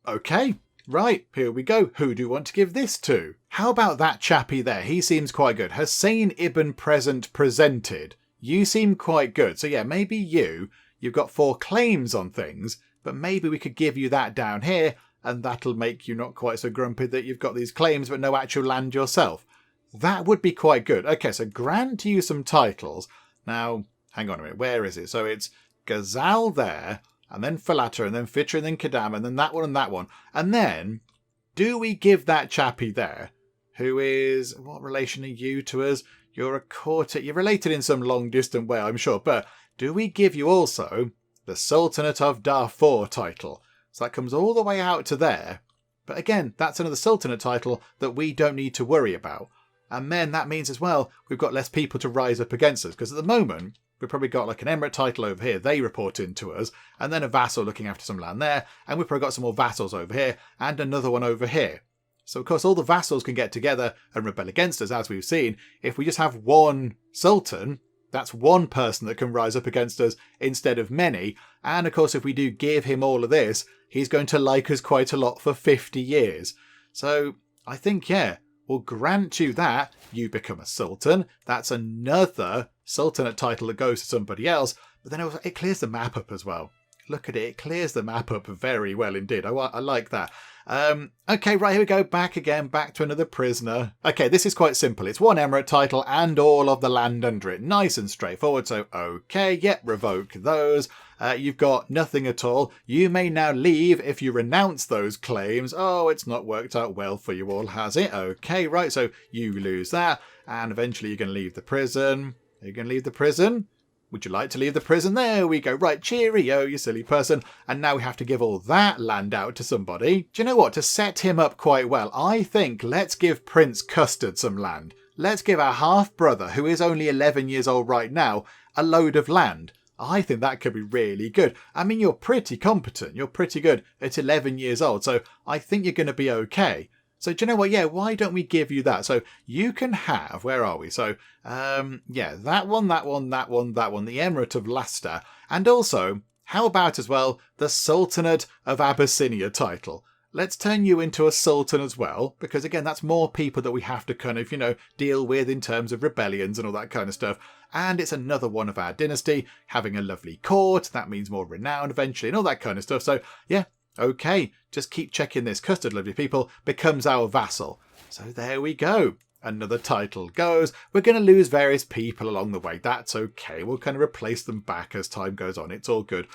Okay. Right, here we go. Who do you want to give this to? How about that chappie there? He seems quite good. Hussein Ibn Present presented. You seem quite good. So yeah, maybe you've got 4 claims on things, but maybe we could give you that down here, and that'll make you not quite so grumpy that you've got these claims but no actual land yourself. That would be quite good. Okay, so grant you some titles. Now, hang on a minute, where is it? So it's Ghazal there, and then Falata, and then Fitra, and then Kadam, and then that one and that one. And then, do we give that chappie there, who is... What relation are you to us? You're a court... You're related in some long distant way, I'm sure, but do we give you also the Sultanate of Darfur title? So that comes all the way out to there. But again, that's another Sultanate title that we don't need to worry about. And then that means as well, we've got less people to rise up against us. Because at the moment, we've probably got like an Emirate title over here. They report into us. And then a vassal looking after some land there. And we've probably got some more vassals over here. And another one over here. So of course, all the vassals can get together and rebel against us, as we've seen. If we just have one sultan, that's one person that can rise up against us instead of many. And of course, if we do give him all of this, he's going to like us quite a lot for 50 years. So I think, yeah, we'll grant you that. You become a sultan. That's another sultanate title that goes to somebody else. But then it clears the map up as well. Look at it. It clears the map up very well indeed. I like that. Okay, right, here we go. Back again. Back to another prisoner. Okay, this is quite simple. It's one Emirate title and all of the land under it. Nice and straightforward. So, okay, yep, revoke those. You've got nothing at all. You may now leave if you renounce those claims. Oh, it's not worked out well for you all, has it? Okay, right, so you lose that. And eventually you're going to leave the prison. Are you going to leave the prison? Would you like to leave the prison? There we go. Right, cheerio, you silly person. And now we have to give all that land out to somebody. Do you know what? To set him up quite well, I think let's give Prince Custard some land. Let's give our half-brother, who is only 11 years old right now, a load of land. I think that could be really good. I mean, you're pretty competent. You're pretty good at 11 years old. So I think you're going to be okay. So do you know what? Yeah, why don't we give you that? So you can have, where are we? So, yeah, that one, the Emirate of Leicester. And also, how about as well, the Sultanate of Abyssinia title? let's turn you into a sultan as well, because again, that's more people that we have to kind of, deal with in terms of rebellions and all that kind of stuff. And it's another one of our dynasty, having a lovely court, that means more renown eventually, and all that kind of stuff. So yeah, okay, just keep checking this. Custard, lovely people, becomes our vassal. So there we go. Another title goes. We're going to lose various people along the way. That's okay. We'll kind of replace them back as time goes on. It's all good.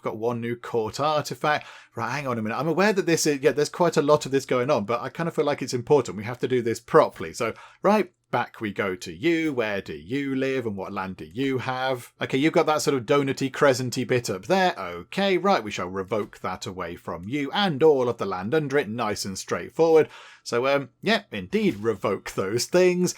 Got one new court artifact. Right, hang on a minute. I'm aware that this is, there's quite a lot of this going on, but I kind of feel like it's important. We have to do this properly. So, right, back we go to you. Where do you live and what land do you have? Okay, you've got that sort of donutty, crescenty bit up there. Okay, right, we shall revoke that away from you and all of the land under it. Nice and straightforward. So, yeah, indeed, revoke those things.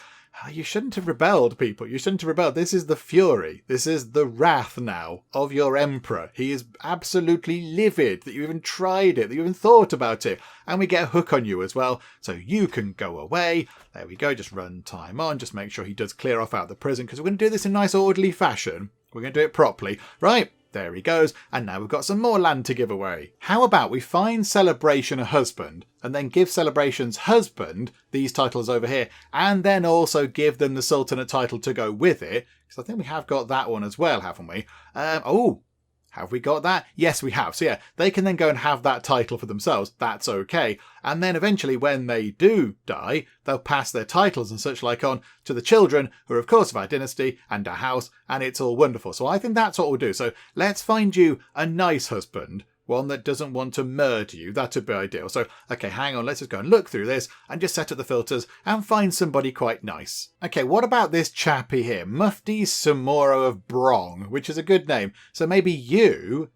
You shouldn't have rebelled, people. You shouldn't have rebelled. This is the fury. This is the wrath now of your emperor. He is absolutely livid that you even tried it, that you even thought about it. And we get a hook on you as well, so you can go away. There we go. Just run time on. Just make sure he does clear off out the prison, because we're going to do this in a nice orderly fashion. We're going to do it properly. Right. There he goes, and now we've got some more land to give away. How about we find Celebration a husband, and then give Celebration's husband these titles over here, and then also give them the Sultanate title to go with it, because I think we have got that one as well, haven't we? Have we got that? Yes, we have. So yeah, they can then go and have that title for themselves. That's okay. And then eventually when they do die, they'll pass their titles and such like on to the children, who are of course of our dynasty and our house, and it's all wonderful. So I think that's what we'll do. So let's find you a nice husband, one that doesn't want to murder you. That would be ideal. So, okay, hang on. Let's just go and look through this and just set up the filters and find somebody quite nice. Okay, what about this chappy here? Mufti Samoro of Brong, which is a good name. So maybe you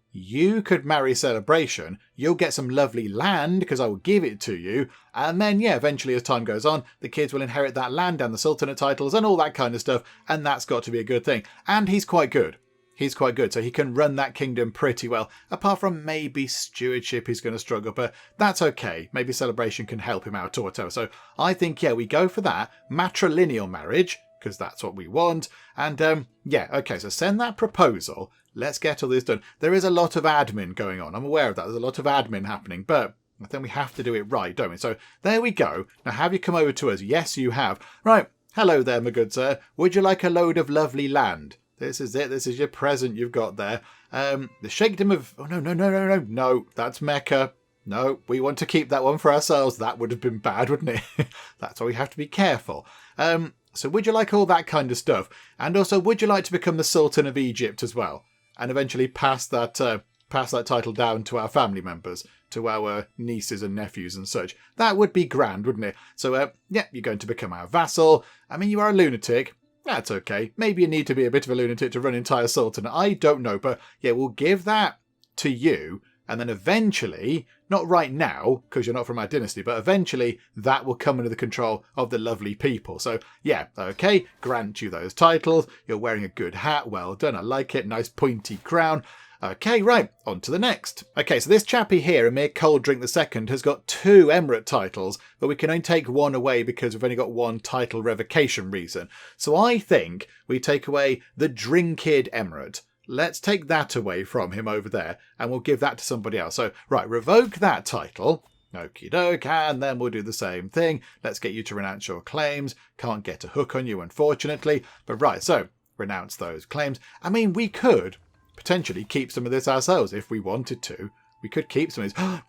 could marry Celebration. You'll get some lovely land because I will give it to you. And then, yeah, eventually as time goes on, the kids will inherit that land and the Sultanate titles and all that kind of stuff. And that's got to be a good thing. And he's quite good. He's quite good, so he can run that kingdom pretty well. Apart from maybe stewardship, he's going to struggle, but that's okay. Maybe Celebration can help him out or whatever. So I think, yeah, we go for that. Matrilineal marriage, because that's what we want. And, yeah, okay, so send that proposal. Let's get all this done. There is a lot of admin going on. I'm aware of that. There's a lot of admin happening, but I think we have to do it right, don't we? So there we go. Now, have you come over to us? Yes, you have. Right. Hello there, my good sir. Would you like a load of lovely land? This is it. This is your present you've got there. The Sheikhdom of... Oh, no. That's Mecca. No, we want to keep that one for ourselves. That would have been bad, wouldn't it? That's why we have to be careful. So would you like all that kind of stuff? And also, would you like to become the Sultan of Egypt as well? And eventually pass that title down to our family members, to our nieces and nephews and such. That would be grand, wouldn't it? So, yeah, you're going to become our vassal. I mean, you are a lunatic. That's okay. Maybe you need to be a bit of a lunatic to run an entire sultanate. I don't know. But yeah, we'll give that to you. And then eventually, not right now, because you're not from our dynasty, but eventually that will come under the control of the lovely people. So yeah, okay, grant you those titles. You're wearing a good hat. Well done. I like it. Nice pointy crown. Okay, right, on to the next. Okay, so this chappy here, Emir Cold Drink II, has got 2 emirate titles, but we can only take one away because we've only got one title revocation reason. So I think we take away the Drinkid Emirate. Let's take that away from him over there, and we'll give that to somebody else. So, right, revoke that title. Okie doke, and then we'll do the same thing. Let's get you to renounce your claims. Can't get a hook on you, unfortunately. But right, so, renounce those claims. I mean, we could potentially keep some of this ourselves if we wanted to. We could keep some of this.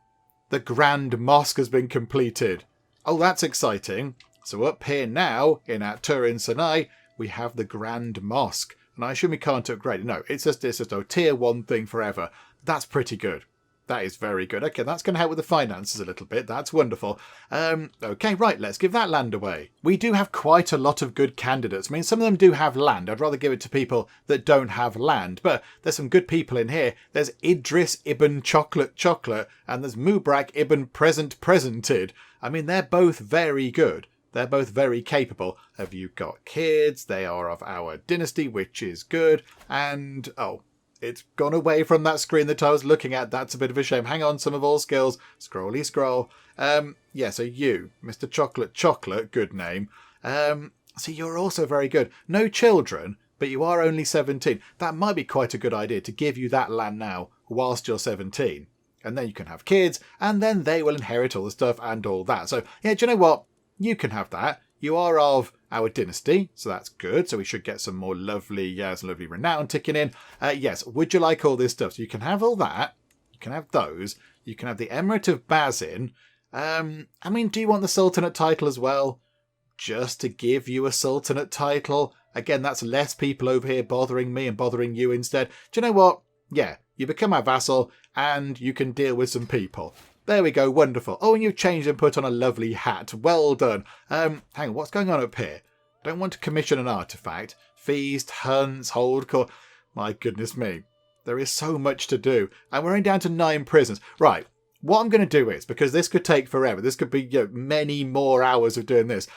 The Grand Mosque has been completed. Oh, that's exciting. So up here now, in our Turin Sinai, we have the Grand Mosque. And I assume we can't upgrade it. No, it's just a tier 1 thing forever. That's pretty good. That is very good. Okay, that's going to help with the finances a little bit. That's wonderful. Okay, right, let's give that land away. We do have quite a lot of good candidates. I mean, some of them do have land. I'd rather give it to people that don't have land. But there's some good people in here. There's Idris Ibn Chocolate, and there's Mubrak Ibn Presented. I mean, they're both very good. They're both very capable. Have you got kids? They are of our dynasty, which is good. And, oh, it's gone away from that screen that I was looking at. That's a bit of a shame. Hang on, some of all skills. Scrolly scroll. Yeah, so you, Mr. Chocolate, good name. So you're also very good. No children, but you are only 17. That might be quite a good idea to give you that land now whilst you're 17. and then you can have kids, and then they will inherit all the stuff and all that. So, yeah, do you know what? You can have that. You are of our dynasty, so that's good. So we should get some more lovely, some lovely renown ticking in. Yes, would you like all this stuff? So you can have all that. You can have those. You can have the Emirate of Bazin. I mean, do you want the Sultanate title as well? Just to give you a Sultanate title? Again, that's less people over here bothering me and bothering you instead. Do you know what? Yeah, you become our vassal and you can deal with some people. There we go, wonderful. Oh, and you've changed and put on a lovely hat. Well done. Hang on, what's going on up here? Don't want to commission an artifact. Feast, hunts, hold court. My goodness me. There is so much to do. And we're only down to 9 prisons. Right, what I'm going to do is, because this could take forever, this could be many more hours of doing this.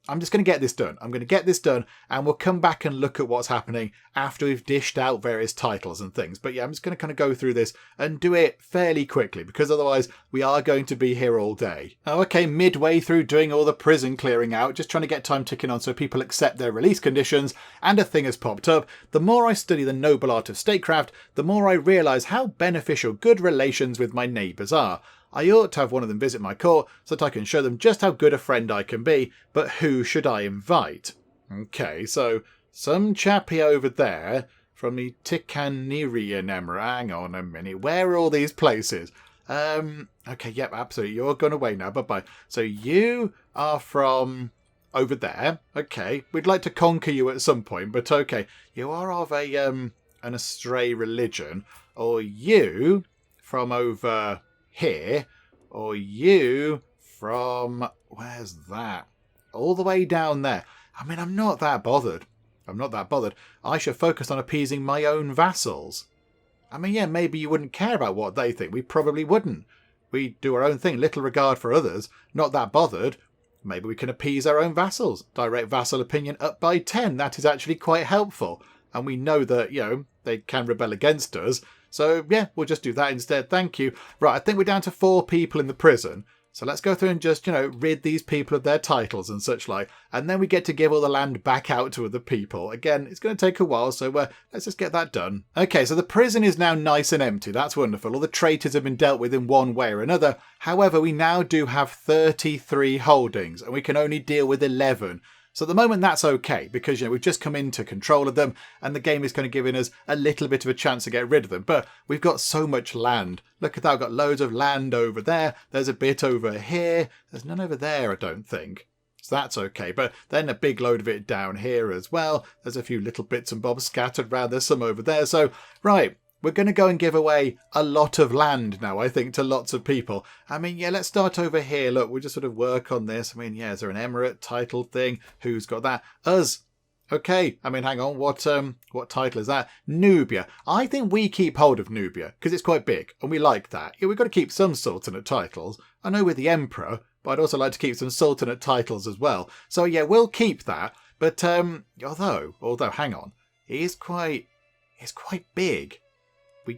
I'm just going to get this done. I'm going to get this done and we'll come back and look at what's happening after we've dished out various titles and things. But yeah, I'm just going to kind of go through this and do it fairly quickly because otherwise we are going to be here all day. Oh, okay, midway through doing all the prison clearing out, just trying to get time ticking on so people accept their release conditions, and a thing has popped up. The more I study the noble art of statecraft, the more I realise how beneficial good relations with my neighbours are. I ought to have one of them visit my court so that I can show them just how good a friend I can be, but who should I invite? Okay, so some chappie over there from the Ticanirian Emirate. Hang on a minute, where are all these places? Okay, yep, absolutely, you're gone away now, bye-bye. So you are from over there. Okay, we'd like to conquer you at some point, but okay, you are of a an astray religion, or you from over here, or you from, where's that? All the way down there. I mean, I'm not that bothered. I should focus on appeasing my own vassals. I mean, yeah, maybe you wouldn't care about what they think. We probably wouldn't. We do our own thing, little regard for others, not that bothered. Maybe we can appease our own vassals. Direct vassal opinion up by 10. That is actually quite helpful. And we know that, they can rebel against us. So, yeah, we'll just do that instead. Thank you. Right, I think we're down to 4 people in the prison. So let's go through and just, rid these people of their titles and such like. And then we get to give all the land back out to other people. Again, it's going to take a while, so let's just get that done. Okay, so the prison is now nice and empty. That's wonderful. All the traitors have been dealt with in one way or another. However, we now do have 33 holdings, and we can only deal with 11. So at the moment that's okay because we've just come into control of them and the game is kind of giving us a little bit of a chance to get rid of them. But we've got so much land. Look at that, I've got loads of land over there. There's a bit over here. There's none over there, I don't think. So that's okay. But then a big load of it down here as well. There's a few little bits and bobs scattered around. There's some over there. So, right. We're going to go and give away a lot of land now, I think, to lots of people. I mean, yeah, let's start over here. Look, we'll just sort of work on this. I mean, yeah, is there an emirate title thing? Who's got that? Us. Okay. I mean, hang on. What title is that? Nubia. I think we keep hold of Nubia because it's quite big and we like that. Yeah, we've got to keep some sultanate titles. I know we're the emperor, but I'd also like to keep some sultanate titles as well. So, yeah, we'll keep that. But although, hang on, it's quite big.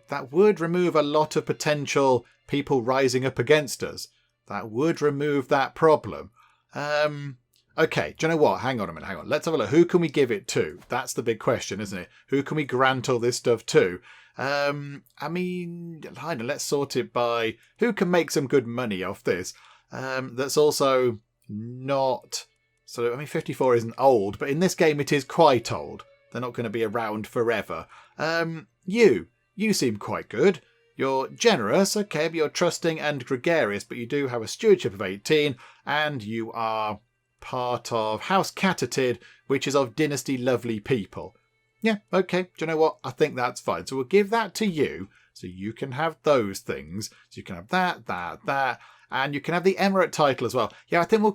That would remove a lot of potential people rising up against us. That would remove that problem. Okay, do you know what? Hang on a minute, Let's have a look. Who can we give it to? That's the big question, isn't it? Who can we grant all this stuff to? I mean, let's sort it by who can make some good money off this. That's also not... So, I mean, 54 isn't old, but in this game it is quite old. They're not going to be around forever. You seem quite good. You're generous, okay, but you're trusting and gregarious, but you do have a stewardship of 18, and you are part of House Catatid, which is of Dynasty Lovely People. Yeah, okay, do you know what? I think that's fine. So we'll give that to you, so you can have those things. So you can have that, and you can have the Emirate title as well. Yeah, I think we'll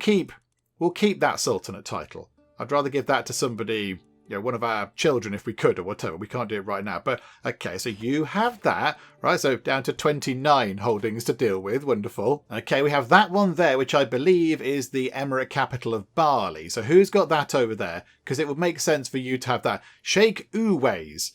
keep that Sultanate title. I'd rather give that to somebody... one of our children if we could or whatever. We can't do it right now. But, okay, so you have that. Right, so down to 29 holdings to deal with. Wonderful. Okay, we have that one there, which I believe is the Emirate capital of Bali. So who's got that over there? Because it would make sense for you to have that. Sheikh Uways.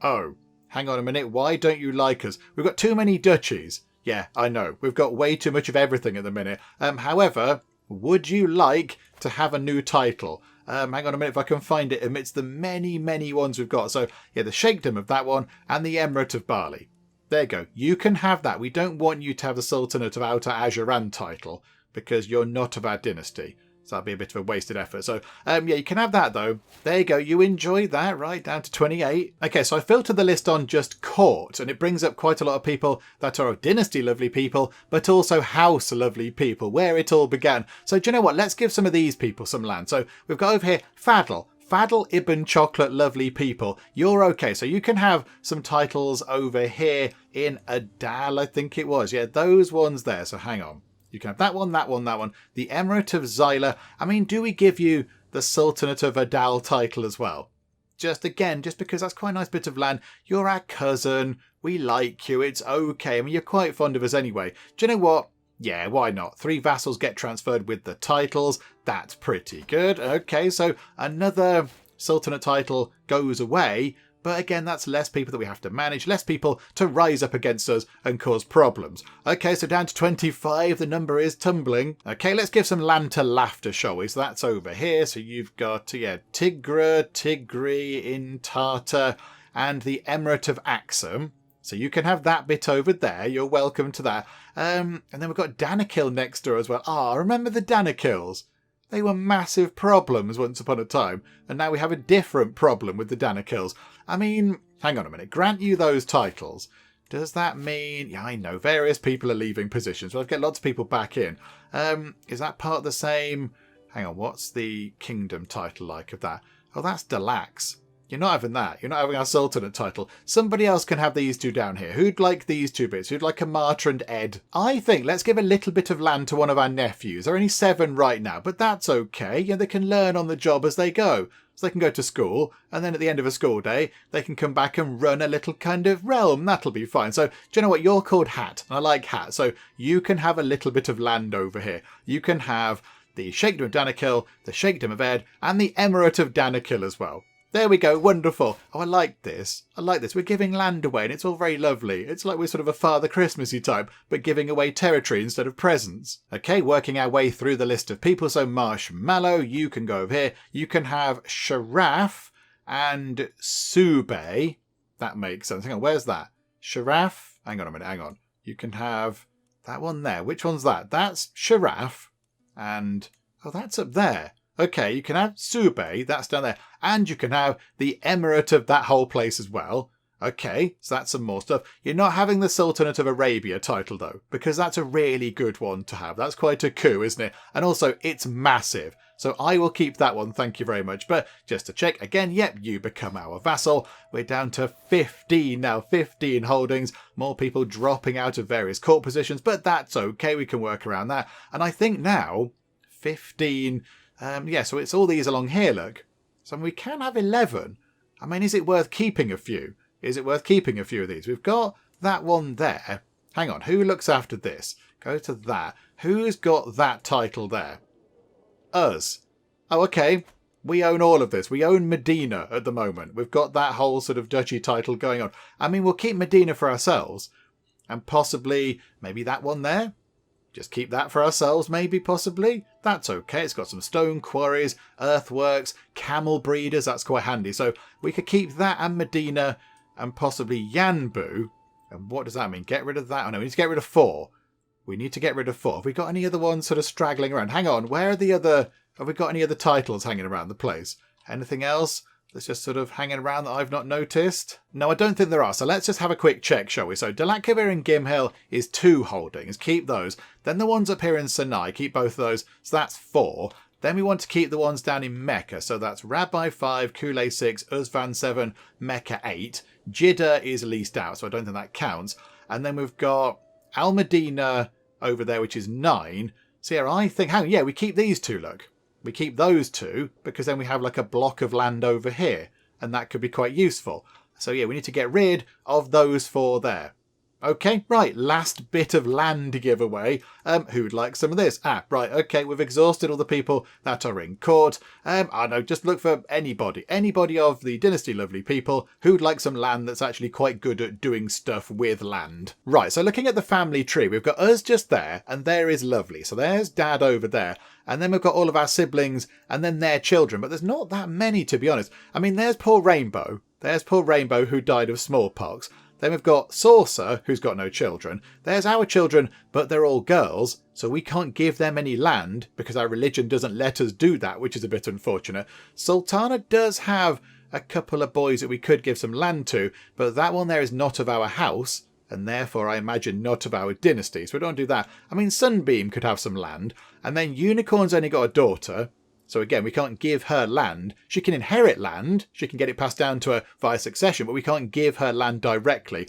Oh, hang on a minute. Why don't you like us? We've got too many duchies. Yeah, I know. We've got way too much of everything at the minute. However, would you like to have a new title? Hang on a minute if I can find it amidst the many, many ones we've got. So, yeah, the Sheikhdom of that one and the Emirate of Bali. There you go. You can have that. We don't want you to have the Sultanate of Outer Ajuran title because you're not of our dynasty. So that'd be a bit of a wasted effort. So, yeah, you can have that, though. There you go. You enjoyed that, right? Down to 28. Okay, so I filtered the list on just court, and it brings up quite a lot of people that are of dynasty lovely people, but also house lovely people, where it all began. So do you know what? Let's give some of these people some land. So we've got over here Fadl. Fadl Ibn Chocolate lovely people. You're okay. So you can have some titles over here in Adal, I think it was. Yeah, those ones there. So hang on. You can have that one, that one, that one. The Emirate of Zyla. I mean, do we give you the Sultanate of Adal title as well? Just because that's quite a nice bit of land. You're our cousin. We like you. It's okay. I mean, you're quite fond of us anyway. Do you know what? Yeah, why not? 3 vassals get transferred with the titles. That's pretty good. Okay, so another Sultanate title goes away. But again, that's less people that we have to manage, less people to rise up against us and cause problems. Okay, so down to 25, the number is tumbling. Okay, let's give some land to laughter, shall we? So that's over here. So you've got, yeah, Tigra, Tigri, in Tartar, and the Emirate of Axum. So you can have that bit over there. You're welcome to that. And then we've got Danakil next door as well. Remember the Danakils? They were massive problems once upon a time, and now we have a different problem with the Danakils. I mean, hang on a minute. Grant you those titles. Does that mean... Yeah, I know. Various people are leaving positions. Well, I've got lots of people back in. Is that part of the same... Hang on, what's the kingdom title like of that? Oh, that's Delax. You're not having that. You're not having our Sultanate title. Somebody else can have these two down here. Who'd like these 2 bits? Who'd like Amatra and Ed? I think let's give a little bit of land to one of our nephews. There are only 7 right now, but that's okay. Yeah, they can learn on the job as they go. So they can go to school, and then at the end of a school day, they can come back and run a little kind of realm. That'll be fine. So, do you know what? You're called Hat, and I like Hat. So you can have a little bit of land over here. You can have the Sheikhdom of Danakil, the Sheikhdom of Ed, and the Emirate of Danakil as well. There we go. Wonderful. Oh, I like this. I like this. We're giving land away, and it's all very lovely. It's like we're sort of a Father Christmassy type, but giving away territory instead of presents. Okay, working our way through the list of people. So Marshmallow, you can go over here. You can have Sharaf and Sube. That makes sense. Hang on, where's that? Sharaf. Hang on a minute. Hang on. You can have that one there. Which one's that? That's Sharaf. And, oh, that's up there. Okay, you can have Sube, that's down there. And you can have the Emirate of that whole place as well. Okay, so that's some more stuff. You're not having the Sultanate of Arabia title, though, because that's a really good one to have. That's quite a coup, isn't it? And also, it's massive. So I will keep that one, thank you very much. But just to check, again, yep, you become our vassal. We're down to 15 now, 15 holdings. More people dropping out of various court positions, but that's okay. We can work around that. And I think now, 15... yeah, so it's all these along here, look. So we can have 11. I mean, is it worth keeping a few? Is it worth keeping a few of these? We've got that one there. Hang on, who looks after this? Go to that. Who's got that title there? Us. Oh, okay. We own all of this. We own Medina at the moment. We've got that whole sort of duchy title going on. I mean, we'll keep Medina for ourselves. And possibly, maybe that one there? Just keep that for ourselves, maybe, possibly. That's okay. It's got some stone quarries, earthworks, camel breeders. That's quite handy. So we could keep that and Medina and possibly Yanbu. And what does that mean? Get rid of that? Oh, no, we need to get rid of 4. We need to get rid of 4. Have we got any other ones sort of straggling around? Hang on. Where are the other... Have we got any other titles hanging around the place? Anything else that's just sort of hanging around that I've not noticed? No, I don't think there are. So let's just have a quick check, shall we? So Dalakavir and Gimhill is 2 holdings. Keep those. Then the ones up here in Sinai, keep both of those. So that's 4. Then we want to keep the ones down in Mecca. So that's Rabbi 5, Kule 6, Uzvan 7, Mecca 8. Jeddah is leased out, so I don't think that counts. And then we've got Al Medina over there, which is 9. So yeah, I think... yeah, we keep these 2, look. We keep those 2 because then we have like a block of land over here and that could be quite useful. So yeah, we need to get rid of those 4 there. Okay, right, last bit of land giveaway. Who'd like some of this? Right, okay, we've exhausted all the people that are in court. I know, just look for anybody of the Dynasty Lovely people who'd like some land that's actually quite good at doing stuff with land. Right, so looking at the family tree, we've got us just there, and there is Lovely. So there's Dad over there, and then we've got all of our siblings, and then their children, but there's not that many, to be honest. I mean, there's poor Rainbow. There's poor Rainbow who died of smallpox. Then we've got Saucer, who's got no children. There's our children, but they're all girls, so we can't give them any land because our religion doesn't let us do that, which is a bit unfortunate. Sultana does have a couple of boys that we could give some land to, but that one there is not of our house, and therefore I imagine not of our dynasty, so we don't do that. I mean, Sunbeam could have some land, and then Unicorn's only got a daughter, so again, we can't give her land. She can inherit land, she can get it passed down to her via succession, but we can't give her land directly.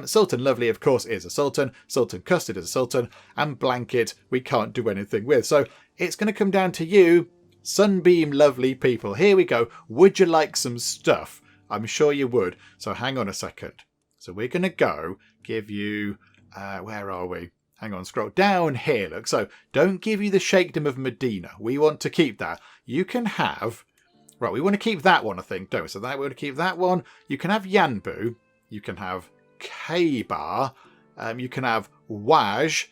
Sultan Lovely, of course, is a sultan, Sultan Custard is a sultan, and Blanket we can't do anything with. So it's going to come down to you, Sunbeam Lovely people. Here we go. Would you like some stuff? I'm sure you would. So hang on a second. So we're going to go give you, where are we? Hang on, scroll down here, look. So don't give you the Sheikhdom of Medina. We want to keep that. You can have, right, we want to keep that one, I think, don't we? So that we want to keep that one. You can have Yanbu. You can have Khaybar. You can have Waj.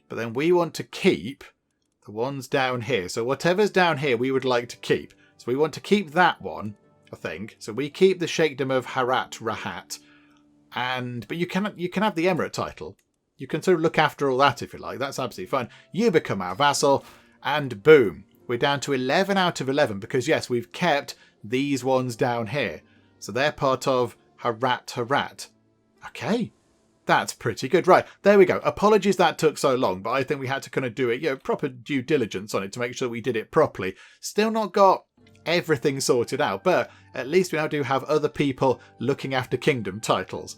But then we want to keep the ones down here. So whatever's down here, we would like to keep. So we want to keep that one, I think. So we keep the Sheikhdom of Harat Rahat. But you can have the Emirate title. You can sort of look after all that if you like. That's absolutely fine. You become our vassal, and boom, we're down to 11 out of 11 because yes, we've kept these ones down here. So they're part of Harat. Okay, that's pretty good. Right, there we go. Apologies that took so long, but I think we had to kind of do it, proper due diligence on it to make sure we did it properly. Still not got everything sorted out, but at least we now do have other people looking after kingdom titles.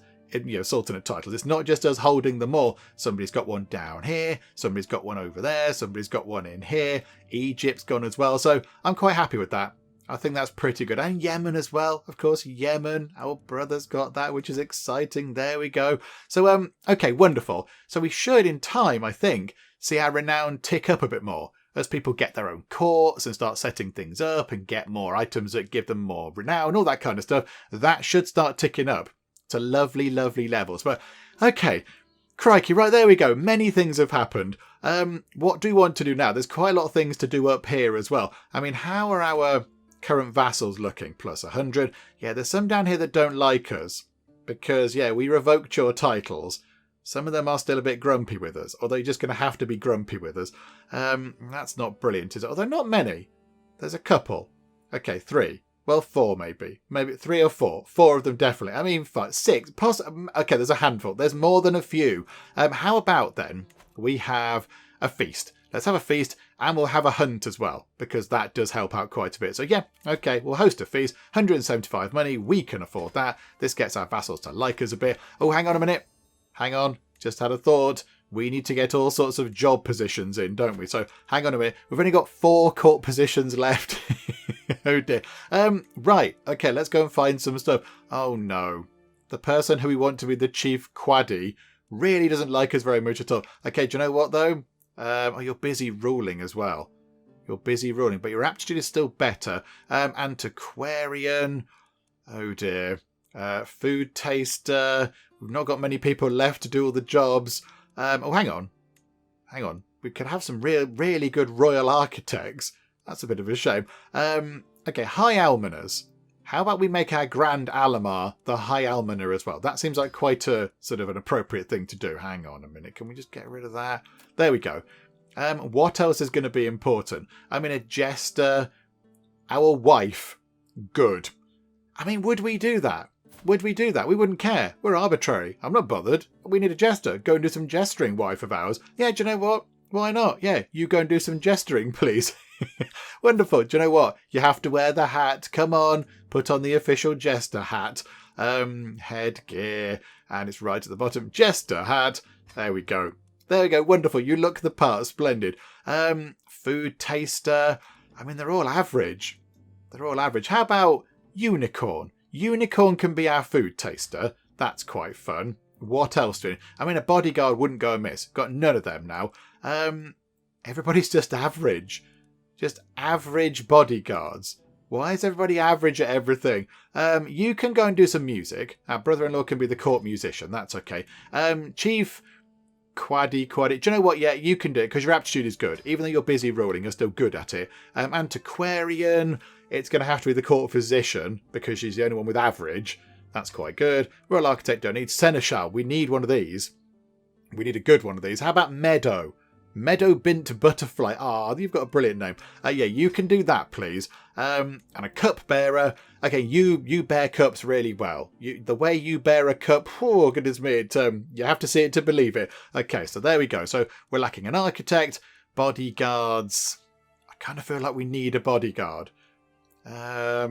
Sultanate titles. It's not just us holding them all. Somebody's got one down here, somebody's got one over there, somebody's got one in here. Egypt's gone as well, so I'm quite happy with that. I think that's pretty good. And Yemen as well, of course. Yemen, our brother's got that, which is exciting. There we go. So, okay, wonderful. So we should, in time, I think, see our renown tick up a bit more as people get their own courts and start setting things up and get more items that give them more renown, all that kind of stuff. That should start ticking up to lovely, lovely levels. But okay, crikey, right, there we go. Many things have happened. What do we want to do now? There's quite a lot of things to do up here as well. I mean, how are our current vassals looking? Plus 100. Yeah, there's some down here that don't like us because, yeah, we revoked your titles. Some of them are still a bit grumpy with us, although you're just going to have to be grumpy with us. That's not brilliant, is it? Although not many. There's a couple. Okay, 3. Well, 4 maybe. Maybe 3 or 4. 4 of them definitely. I mean, 5, 6. Okay, there's a handful. There's more than a few. How about then we have a feast? Let's have a feast and we'll have a hunt as well because that does help out quite a bit. So yeah, okay, we'll host a feast. 175 money. We can afford that. This gets our vassals to like us a bit. Oh, hang on a minute. Hang on. Just had a thought. We need to get all sorts of job positions in, don't we? So hang on a minute. We've only got 4 court positions left. Oh dear. Right. Okay, let's go and find some stuff. Oh no. The person who we want to be the chief Quaddy really doesn't like us very much at all. Okay, do you know what though? You're busy ruling as well. You're busy ruling, but your aptitude is still better. Antiquarian. Oh dear. Food taster. We've not got many people left to do all the jobs. Oh, hang on. We could have some really good royal architects. That's a bit of a shame. Okay, High Almoners. How about we make our Grand Alamar the High Almoner as well? That seems like quite a sort of an appropriate thing to do. Hang on a minute. Can we just get rid of that? There we go. What else is going to be important? I mean, a jester. Our wife. Good. I mean, would we do that? We wouldn't care. We're arbitrary. I'm not bothered. We need a jester. Go and do some gesturing, wife of ours. Yeah, do you know what? Why not? Yeah, you go and do some gesturing, please. Wonderful. Do you know what? You have to wear the hat. Come on. Put on the official jester hat. Headgear. And it's right at the bottom. Jester hat. There we go. Wonderful. You look the part. Splendid. Food taster. I mean, they're all average. How about unicorn? Unicorn can be our food taster. That's quite fun. What else do we... I mean, a bodyguard wouldn't go amiss. Got none of them now. Everybody's just average. Just average bodyguards. Why is everybody average at everything? You can go and do some music. Our brother-in-law can be the court musician. That's okay. Chief Quaddy. Do you know what? Yeah, you can do it because your aptitude is good. Even though you're busy ruling, you're still good at it. Antiquarian. It's going to have to be the court physician because she's the only one with average. That's quite good. Royal Architect don't need. Seneschal, we need one of these. We need a good one of these. How about Meadow? Meadow Bint Butterfly. Ah, you've got a brilliant name. Yeah, you can do that, please. And a cup bearer. Okay, you bear cups really well. The way you bear a cup, oh, goodness me, you have to see it to believe it. Okay, so there we go. So we're lacking an architect, bodyguards. I kind of feel like we need a bodyguard. I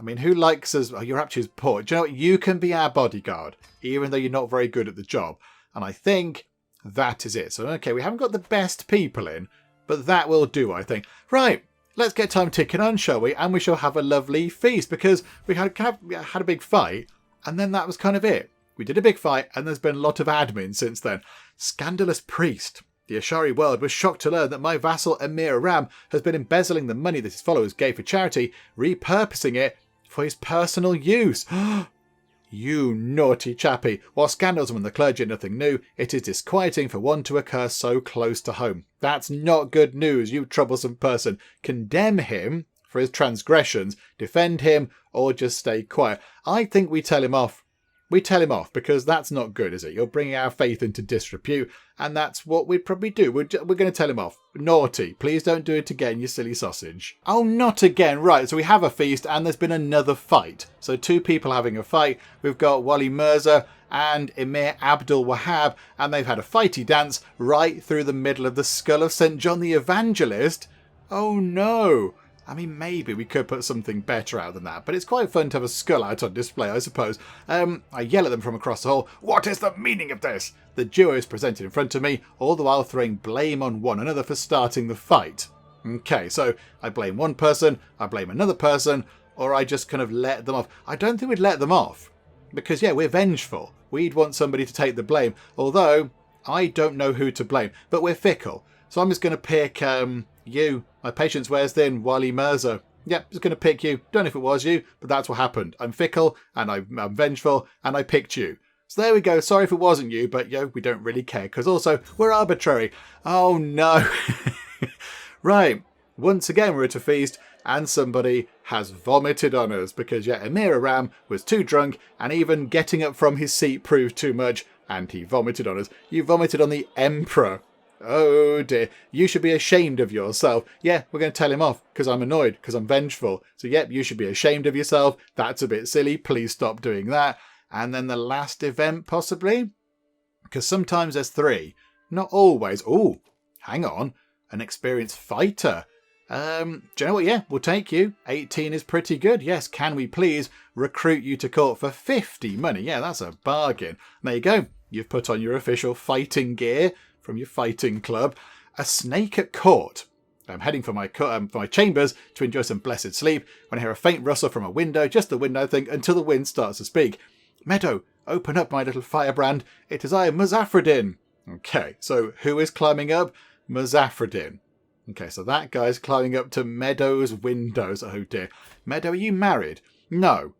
mean, who likes us? Oh, you're actually poor. Do you know what? You can be our bodyguard, even though you're not very good at the job. And I think that is it. So, okay, we haven't got the best people in, but that will do, I think. Right, let's get time ticking on, shall we? And we shall have a lovely feast, because we had a big fight, and then that was kind of it. We did a big fight, and there's been a lot of admin since then. Scandalous priest. The Ashari world was shocked to learn that my vassal Emir Ram has been embezzling the money that his followers gave for charity, repurposing it for his personal use. You naughty chappie. While scandals among the clergy are nothing new, it is disquieting for one to occur so close to home. That's not good news, you troublesome person. Condemn him for his transgressions, defend him, or just stay quiet. I think we tell him off. We tell him off, because that's not good, is it? You're bringing our faith into disrepute, and that's what we'd probably do. We're going to tell him off. Naughty. Please don't do it again, you silly sausage. Oh, not again. Right, so we have a feast, and there's been another fight. So 2 people having a fight. We've got Wali Mirza and Emir Abdul Wahab, and they've had a fighty dance right through the middle of the skull of St. John the Evangelist. Oh, no. I mean, maybe we could put something better out than that, but it's quite fun to have a skull out on display, I suppose. I yell at them from across the hall, "What is the meaning of this?" The duo is presented in front of me, all the while throwing blame on one another for starting the fight. Okay, so I blame one person, I blame another person, or I just kind of let them off. I don't think we'd let them off, because, yeah, we're vengeful. We'd want somebody to take the blame, although I don't know who to blame, but we're fickle. So I'm just going to pick you. My patience wears thin, Wali Mirza. Yep, just going to pick you. Don't know if it was you, but that's what happened. I'm fickle, and I'm vengeful, and I picked you. So there we go. Sorry if it wasn't you, but we don't really care, because also we're arbitrary. Oh no. Right. Once again, we're at a feast, and somebody has vomited on us, because Emir Ram was too drunk, and even getting up from his seat proved too much, and he vomited on us. You vomited on the Emperor. Oh dear, you should be ashamed of yourself. Yeah, we're going to tell him off, because I'm annoyed, because I'm vengeful. So yep, you should be ashamed of yourself. That's a bit silly. Please stop doing that. And then the last event, possibly? Because sometimes there's 3. Not always. Oh, hang on. An experienced fighter. Do you know what? Yeah, we'll take you. 18 is pretty good. Yes, can we please recruit you to court for 50 money? Yeah, that's a bargain. There you go. You've put on your official fighting gear from your fighting club. A snake at court. I'm heading for my chambers to enjoy some blessed sleep when I hear a faint rustle from a window, just the window thing, until the wind starts to speak. Meadow, open up, my little firebrand. It is I, Muzaffreddin. Okay, so who is climbing up? Muzaffreddin. Okay, so that guy's climbing up to Meadow's windows. Oh dear. Meadow, are you married? No.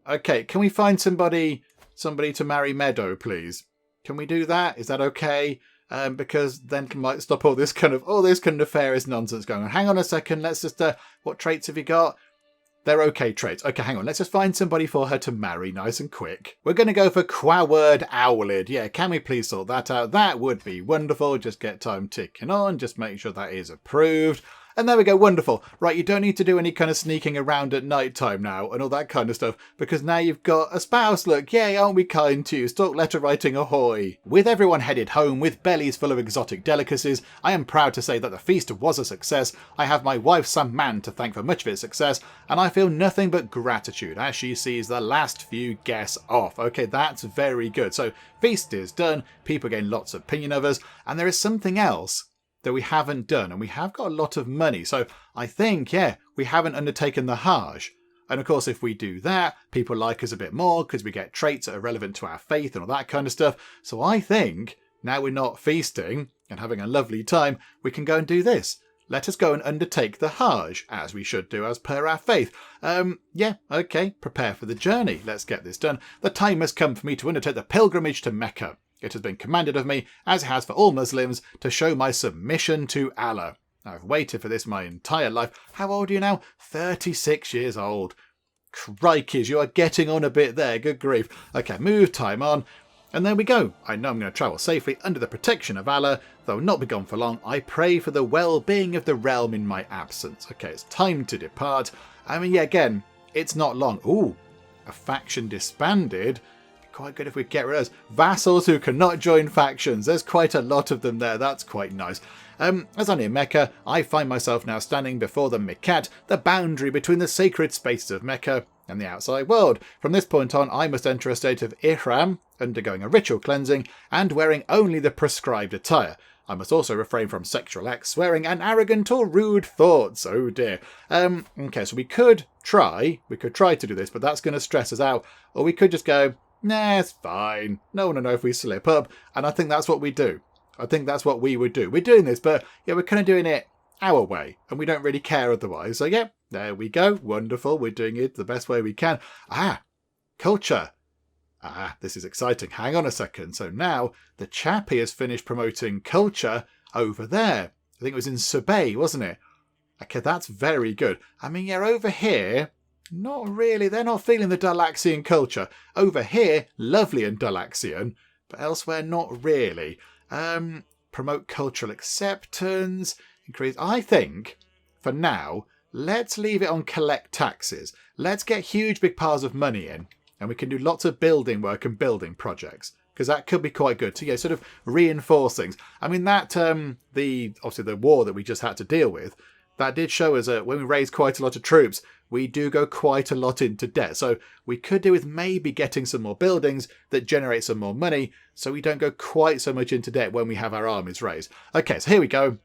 Okay, can we find somebody to marry Meadow, please? Can we do that? Is that okay? Because then might stop all this kind of nefarious nonsense going on. Hang on a second. Let's just what traits have you got? They're okay traits. Okay, hang on. Let's just find somebody for her to marry nice and quick. We're going to go for Quaward Owlid. Yeah, can we please sort that out? That would be wonderful. Just get time ticking on. Just make sure that is approved. And there we go, wonderful. Right, you don't need to do any kind of sneaking around at night time now and all that kind of stuff, because now you've got a spouse. Look, yay, aren't we kind to you? Stop letter writing ahoy. With everyone headed home with bellies full of exotic delicacies, I am proud to say that the feast was a success. I have my wife Samman to thank for much of its success, and I feel nothing but gratitude as she sees the last few guests off. Okay, that's very good. So, feast is done, people gain lots of opinion of us, and there is something else that we haven't done, and we have got a lot of money. So I think, we haven't undertaken the Hajj. And of course, if we do that, people like us a bit more because we get traits that are relevant to our faith and all that kind of stuff. So I think now we're not feasting and having a lovely time, we can go and do this. Let us go and undertake the Hajj, as we should do as per our faith. Okay, prepare for the journey. Let's get this done. The time has come for me to undertake the pilgrimage to Mecca. It has been commanded of me, as it has for all Muslims, to show my submission to Allah. I've waited for this my entire life. How old are you now? 36 years old. Crikeys, you are getting on a bit there. Good grief. Okay, move time on. And there we go. I know I'm going to travel safely under the protection of Allah, though not be gone for long. I pray for the well-being of the realm in my absence. Okay, it's time to depart. I mean, yeah, again, it's not long. Ooh, a faction disbanded. Be quite good if we get rid of those. Vassals who cannot join factions. There's quite a lot of them there. That's quite nice. As I near Mecca, I find myself now standing before the Mikat, the boundary between the sacred spaces of Mecca and the outside world. From this point on, I must enter a state of ihram, undergoing a ritual cleansing, and wearing only the prescribed attire. I must also refrain from sexual acts, swearing, and arrogant or rude thoughts. Oh dear. Okay, so we could try to do this, but that's going to stress us out. Or we could just go, nah, it's fine. No one will know if we slip up. And I think that's what we do. I think that's what we would do. We're doing this, but yeah, we're kind of doing it our way, and we don't really care otherwise. So yeah, there we go. Wonderful. We're doing it the best way we can. Culture. This is exciting. Hang on a second. So now the chappie has finished promoting culture over there. I think it was in Subay, wasn't it? Okay, that's very good. I mean, yeah, over here, not really. They're not feeling the Dalaxian culture. Over here, lovely and Dalaxian, but elsewhere, not really. Promote cultural acceptance. Increase. I think, for now, let's leave it on collect taxes. Let's get huge big piles of money in. And we can do lots of building work and building projects, because that could be quite good to sort of reinforce things. I mean, that obviously the war that we just had to deal with, that did show us when we raised quite a lot of troops, we do go quite a lot into debt. So we could do with maybe getting some more buildings that generate some more money, so we don't go quite so much into debt when we have our armies raised. Okay, so here we go.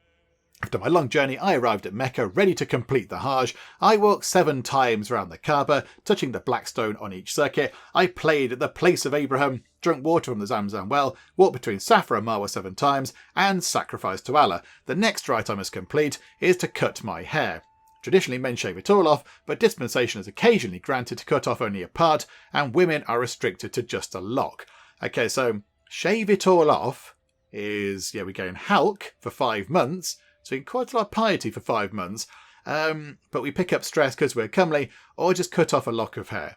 After my long journey, I arrived at Mecca, ready to complete the Hajj. I walked 7 times around the Kaaba, touching the black stone on each circuit. I played at the place of Abraham, drunk water from the Zamzam well, walked between Safa and Marwa 7 times, and sacrificed to Allah. The next rite I must complete is to cut my hair. Traditionally, men shave it all off, but dispensation is occasionally granted to cut off only a part, and women are restricted to just a lock. Okay, so shave it all off is, we go in Halk for 5 months, so quite a lot of piety for 5 months, but we pick up stress because we're comely, or just cut off a lock of hair.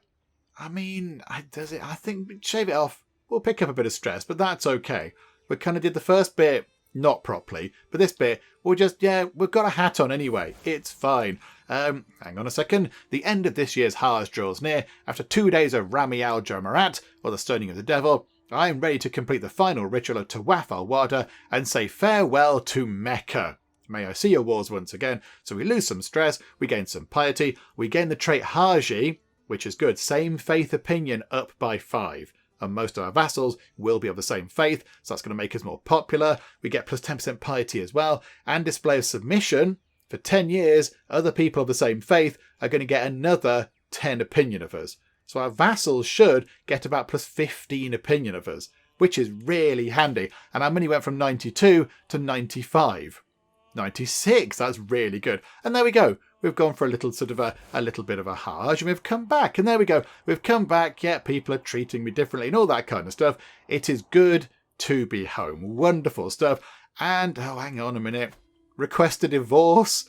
I mean, I think shave it off, we'll pick up a bit of stress, but that's okay. We kind of did the first bit not properly, but this bit, we'll just, we've got a hat on anyway. It's fine. Hang on a second. The end of this year's Hajj draws near. After 2 days of Rami al-Jamarat, or the stoning of the devil, I am ready to complete the final ritual of Tawaf al-Wada and say farewell to Mecca. May I see your walls once again. So we lose some stress, we gain some piety, we gain the trait Haji, which is good. Same faith opinion up by 5. And most of our vassals will be of the same faith, so that's going to make us more popular. We get plus 10% piety as well. And display of submission. For 10 years, other people of the same faith are going to get another 10 opinion of us. So our vassals should get about plus 15 opinion of us, which is really handy. And our money went from 92 to 95. 96, that's really good. And there we go. We've gone for a little bit of a Hajj, and we've come back. And there we go. We've come back. Yeah, people are treating me differently and all that kind of stuff. It is good to be home. Wonderful stuff. And, hang on a minute. Request a divorce.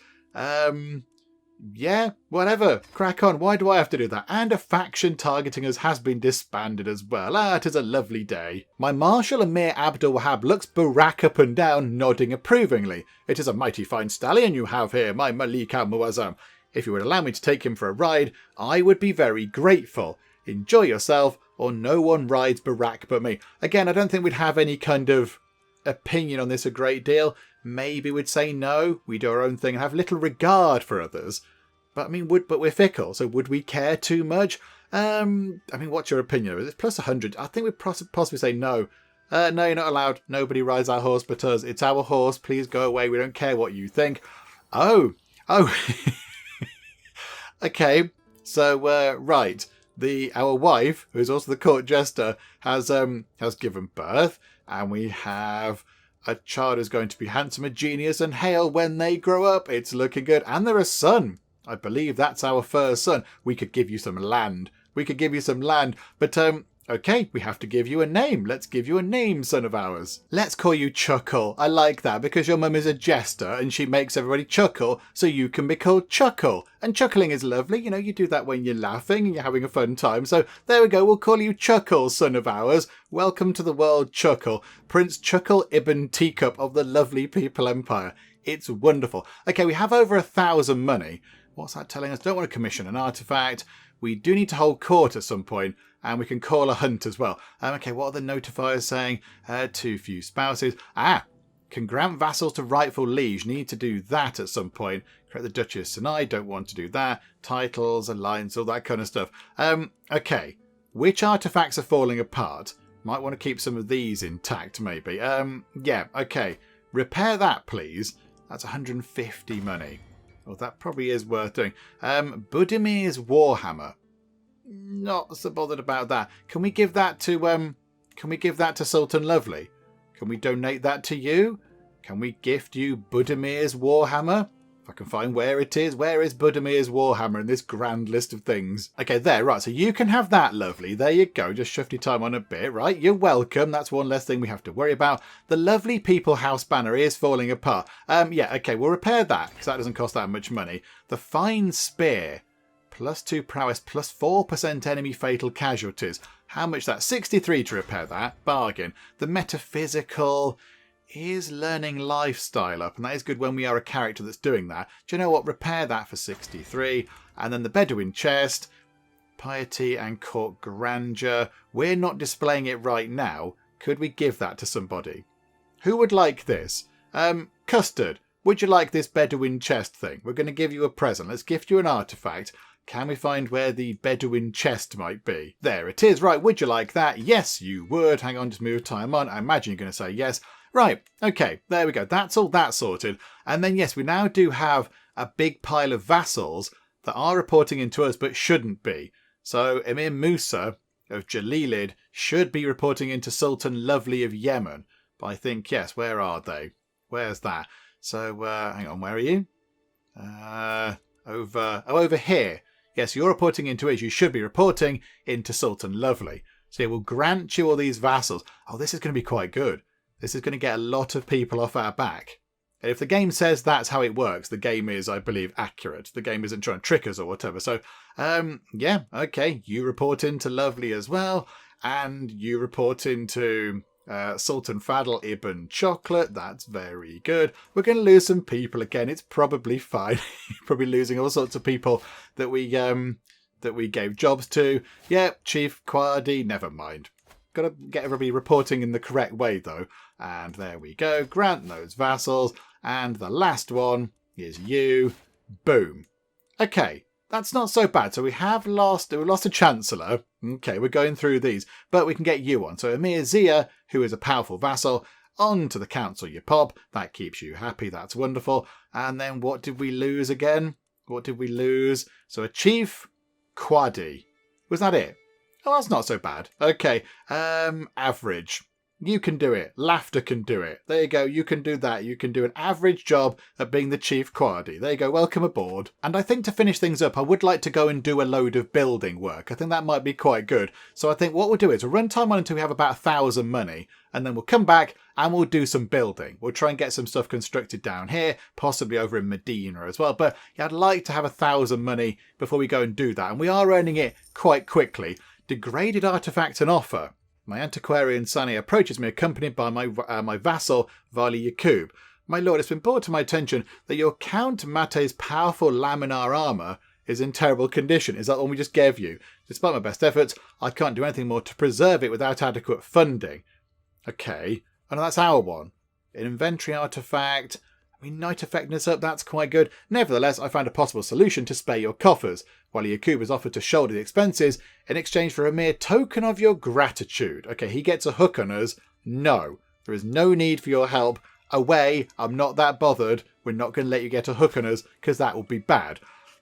Yeah, whatever. Crack on. Why do I have to do that? And a faction targeting us has been disbanded as well. It is a lovely day. My Marshal Amir Abdul Wahab looks Barak up and down, nodding approvingly. It is a mighty fine stallion you have here, my Malik Al-Muazzam. If you would allow me to take him for a ride, I would be very grateful. Enjoy yourself, or no one rides Barak but me. Again, I don't think we'd have any kind of opinion on this a great deal. Maybe we'd say no, we do our own thing and have little regard for others. But I mean, but we're fickle, so would we care too much? I mean, what's your opinion? It's plus 100. I think we'd possibly say no. No, you're not allowed. Nobody rides our horse but us. It's our horse. Please go away. We don't care what you think. Oh. Okay. So, right. Our wife, who's also the court jester, has given birth, and we have a child who's going to be handsome, a genius, and hail when they grow up. It's looking good. And they're a son. I believe that's our first son. We could give you some land. But Okay, we have to give you a name. Let's give you a name, son of ours. Let's call you Chuckle. I like that because your mum is a jester and she makes everybody chuckle, so you can be called Chuckle. And chuckling is lovely. You know, you do that when you're laughing and you're having a fun time. So there we go. We'll call you Chuckle, son of ours. Welcome to the world, Chuckle. Prince Chuckle Ibn Teacup of the lovely People Empire. It's wonderful. Okay, we have over 1,000 money. What's that telling us? Don't want to commission an artifact. We do need to hold court at some point. And we can call a hunt as well. Okay, what are the notifiers saying? Too few spouses. Can grant vassals to rightful liege. Need to do that at some point. Correct the Duchess and I don't want to do that. Titles, alliance, all that kind of stuff. Okay, which artifacts are falling apart? Might want to keep some of these intact, maybe. Yeah, okay. Repair that, please. That's 150 money. Well, that probably is worth doing. Budimir's Warhammer. Not so bothered about that. Can we give that to Sultan Lovely? Can we donate that to you? Can we gift you Budimir's Warhammer? If I can find where it is. Where is Budimir's Warhammer in this grand list of things? Okay, there, right. So you can have that, Lovely. There you go. Just shift your time on a bit, right? You're welcome. That's one less thing we have to worry about. The lovely People House banner is falling apart. Yeah, okay, we'll repair that because that doesn't cost that much money. The Fine Spear. +2 prowess, +4% enemy fatal casualties. How much that? 63 to repair that. Bargain. The metaphysical is learning lifestyle up, and that is good when we are a character that's doing that. Do you know what? Repair that for 63. And then the Bedouin chest, piety and court grandeur. We're not displaying it right now. Could we give that to somebody? Who would like this? Custard, would you like this Bedouin chest thing? We're going to give you a present. Let's gift you an artifact. Can we find where the Bedouin chest might be? There it is. Right, would you like that? Yes, you would. Hang on, just move time on. I imagine you're going to say yes. Right, okay, there we go. That's all that sorted. And then, yes, we now do have a big pile of vassals that are reporting into us but shouldn't be. So Emir Musa of Jalilid should be reporting into Sultan Lovely of Yemen. But I think, yes, where are they? Where's that? So, hang on, where are you? Over here. Yes, you're reporting into it. You should be reporting into Sultan Lovely. So it will grant you all these vassals. Oh, this is going to be quite good. This is going to get a lot of people off our back. And if the game says that's how it works, the game is, I believe, accurate. The game isn't trying to trick us or whatever. So, yeah, okay. You report into Lovely as well. And you report into Sultan Fadl Ibn Chocolate. That's very good. We're going to lose some people again. It's probably fine. Probably losing all sorts of people that we gave jobs to. Yeah, Chief Quadi, never mind. Got to get everybody reporting in the correct way though. And there we go. Grant those vassals. And the last one is you. Boom. Okay. That's not so bad. So we lost a Chancellor. Okay, we're going through these. But we can get you on. So Emir Zia, who is a powerful vassal, on to the council you pop. That keeps you happy. That's wonderful. And then what did we lose again? What did we lose? So a Chief Quadi. Was that it? Oh, that's not so bad. Okay, average. You can do it. Laughter can do it. There you go. You can do that. You can do an average job at being the Chief Quadi. There you go. Welcome aboard. And I think to finish things up, I would like to go and do a load of building work. I think that might be quite good. So I think what we'll do is we'll run time on until we have about 1,000 money. And then we'll come back and we'll do some building. We'll try and get some stuff constructed down here, possibly over in Medina as well. But yeah, I'd like to have 1,000 money before we go and do that. And we are earning it quite quickly. Degraded artifact and offer. My antiquarian Sani approaches me accompanied by my vassal, Vali Yakub. My lord, it's been brought to my attention that your Count Mate's powerful laminar armour is in terrible condition. Is that one we just gave you? Despite my best efforts, I can't do anything more to preserve it without adequate funding. Okay. Oh, no, that's our one. An inventory artifact. I mean, night effectiveness up, that's quite good. Nevertheless, I found a possible solution to spare your coffers, while Yakub has offered to shoulder the expenses in exchange for a mere token of your gratitude. Okay, he gets a hook on us. No, there is no need for your help. Away, I'm not that bothered. We're not going to let you get a hook on us, because that would be bad.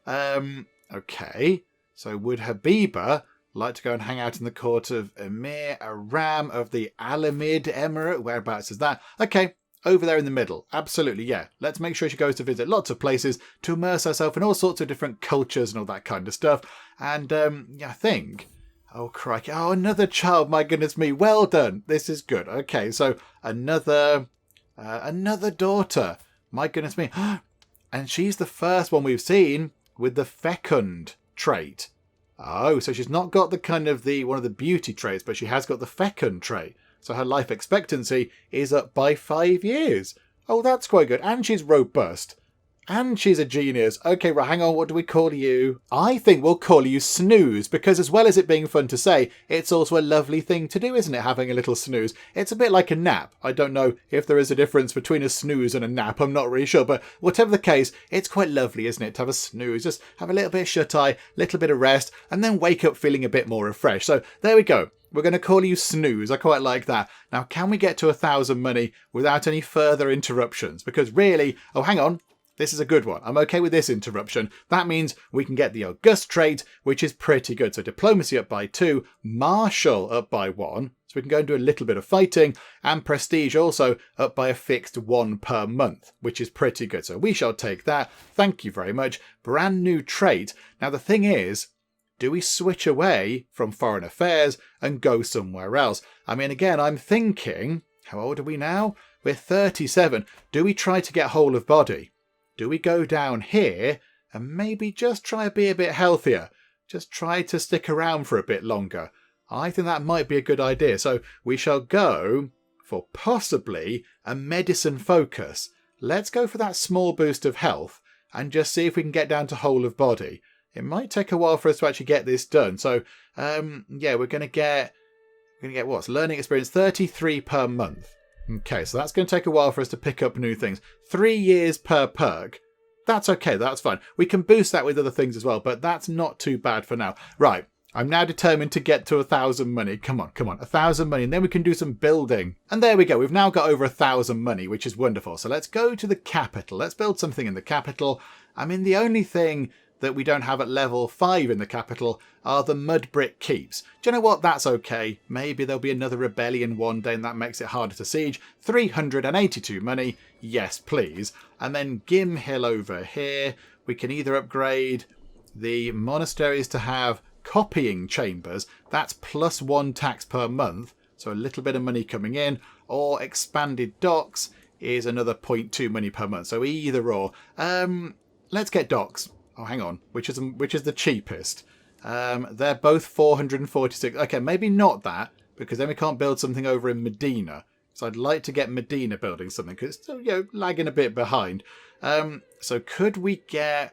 Okay, so would Habiba like to go and hang out in the court of Emir Aram of the Alamid Emirate? Whereabouts is that? Okay. Over there in the middle. Absolutely, yeah. Let's make sure she goes to visit lots of places to immerse herself in all sorts of different cultures and all that kind of stuff. And yeah, I think Oh, crikey. Oh, another child. My goodness me. Well done. This is good. Okay, so another daughter. My goodness me. And she's the first one we've seen with the fecund trait. Oh, so she's not got the kind of one of the beauty traits, but she has got the fecund trait. So her life expectancy is up by 5 years. Oh, that's quite good. And she's robust. And she's a genius. Okay, right, hang on, what do we call you? I think we'll call you Snooze, because as well as it being fun to say, it's also a lovely thing to do, isn't it, having a little snooze? It's a bit like a nap. I don't know if there is a difference between a snooze and a nap, I'm not really sure, but whatever the case, it's quite lovely, isn't it, to have a snooze? Just have a little bit of shut-eye, little bit of rest, and then wake up feeling a bit more refreshed. So there we go. We're going to call you Snooze. I quite like that. Now, can we get to 1,000 money without any further interruptions? Because really... Oh, hang on. This is a good one. I'm okay with this interruption. That means we can get the August trait, which is pretty good. So diplomacy up by 2, martial up by 1. So we can go and do a little bit of fighting, and prestige also up by a fixed 1 per month, which is pretty good. So we shall take that. Thank you very much. Brand new trait. Now the thing is, do we switch away from foreign affairs and go somewhere else? I mean, again, I'm thinking, how old are we now? We're 37. Do we try to get whole of body? Do we go down here and maybe just try to be a bit healthier? Just try to stick around for a bit longer. I think that might be a good idea. So we shall go for possibly a medicine focus. Let's go for that small boost of health and just see if we can get down to whole of body. It might take a while for us to actually get this done. So, yeah, we're going to get what's learning experience 33 per month. Okay, so that's going to take a while for us to pick up new things. 3 years per perk. That's okay, that's fine. We can boost that with other things as well, but that's not too bad for now. Right, I'm now determined to get to 1,000 money. Come on, 1,000 money, and then we can do some building. And there we go, we've now got over 1,000 money, which is wonderful. So let's go to the capital. Let's build something in the capital. I mean, the only thing that we don't have at level 5 in the capital are the mud brick keeps. Do you know what? That's okay. Maybe there'll be another rebellion one day and that makes it harder to siege. 382 money. Yes, please. And then Gim Hill over here. We can either upgrade the monasteries to have copying chambers. That's +1 tax per month. So a little bit of money coming in. Or expanded docks is another 0.2 money per month. So either or. Let's get docks. Oh, hang on. Which is the cheapest? They're both 446. Okay, maybe not that, because then we can't build something over in Medina. So I'd like to get Medina building something, because it's still, lagging a bit behind. So could we get,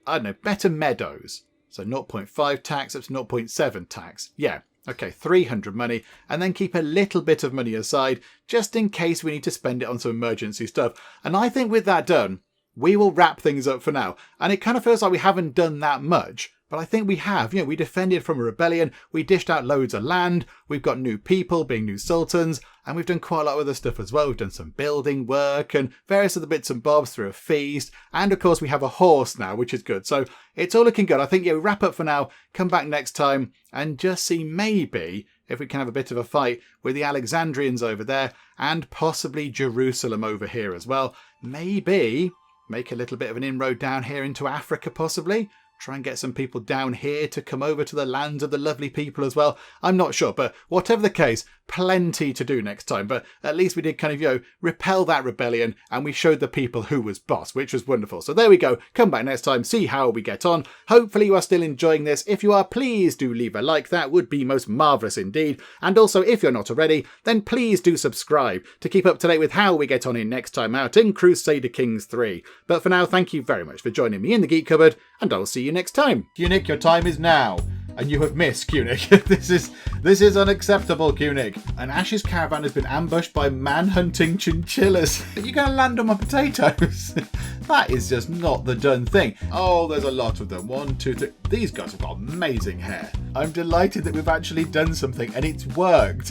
I don't know, better meadows? So 0.5 tax up to 0.7 tax. Yeah. Okay, 300 money, and then keep a little bit of money aside, just in case we need to spend it on some emergency stuff. And I think with that done, we will wrap things up for now. And it kind of feels like we haven't done that much, but I think we have. We defended from a rebellion, we dished out loads of land, we've got new people being new sultans, and we've done quite a lot of other stuff as well. We've done some building work and various other bits and bobs through a feast, and of course we have a horse now, which is good. So it's all looking good. I think, we wrap up for now, come back next time, and just see maybe if we can have a bit of a fight with the Alexandrians over there, and possibly Jerusalem over here as well. Maybe make a little bit of an inroad down here into Africa, possibly. Try and get some people down here to come over to the lands of the lovely people as well. I'm not sure, but whatever the case, plenty to do next time. But at least we did kind of, repel that rebellion, and we showed the people who was boss, which was wonderful. So there we go. Come back next time, see how we get on. Hopefully you are still enjoying this. If you are, please do leave a like. That would be most marvellous indeed. And also, if you're not already, then please do subscribe to keep up to date with how we get on in next time out in Crusader Kings 3. But for now, thank you very much for joining me in the Geek Cupboard, and I'll see you next time. Cunic, your time is now. And you have missed, Cunic. This is unacceptable, Cunic. An Ash's caravan has been ambushed by man-hunting chinchillas. Are you going to land on my potatoes? That is just not the done thing. Oh, there's a lot of them. 1, 2, 3. These guys have got amazing hair. I'm delighted that we've actually done something and it's worked.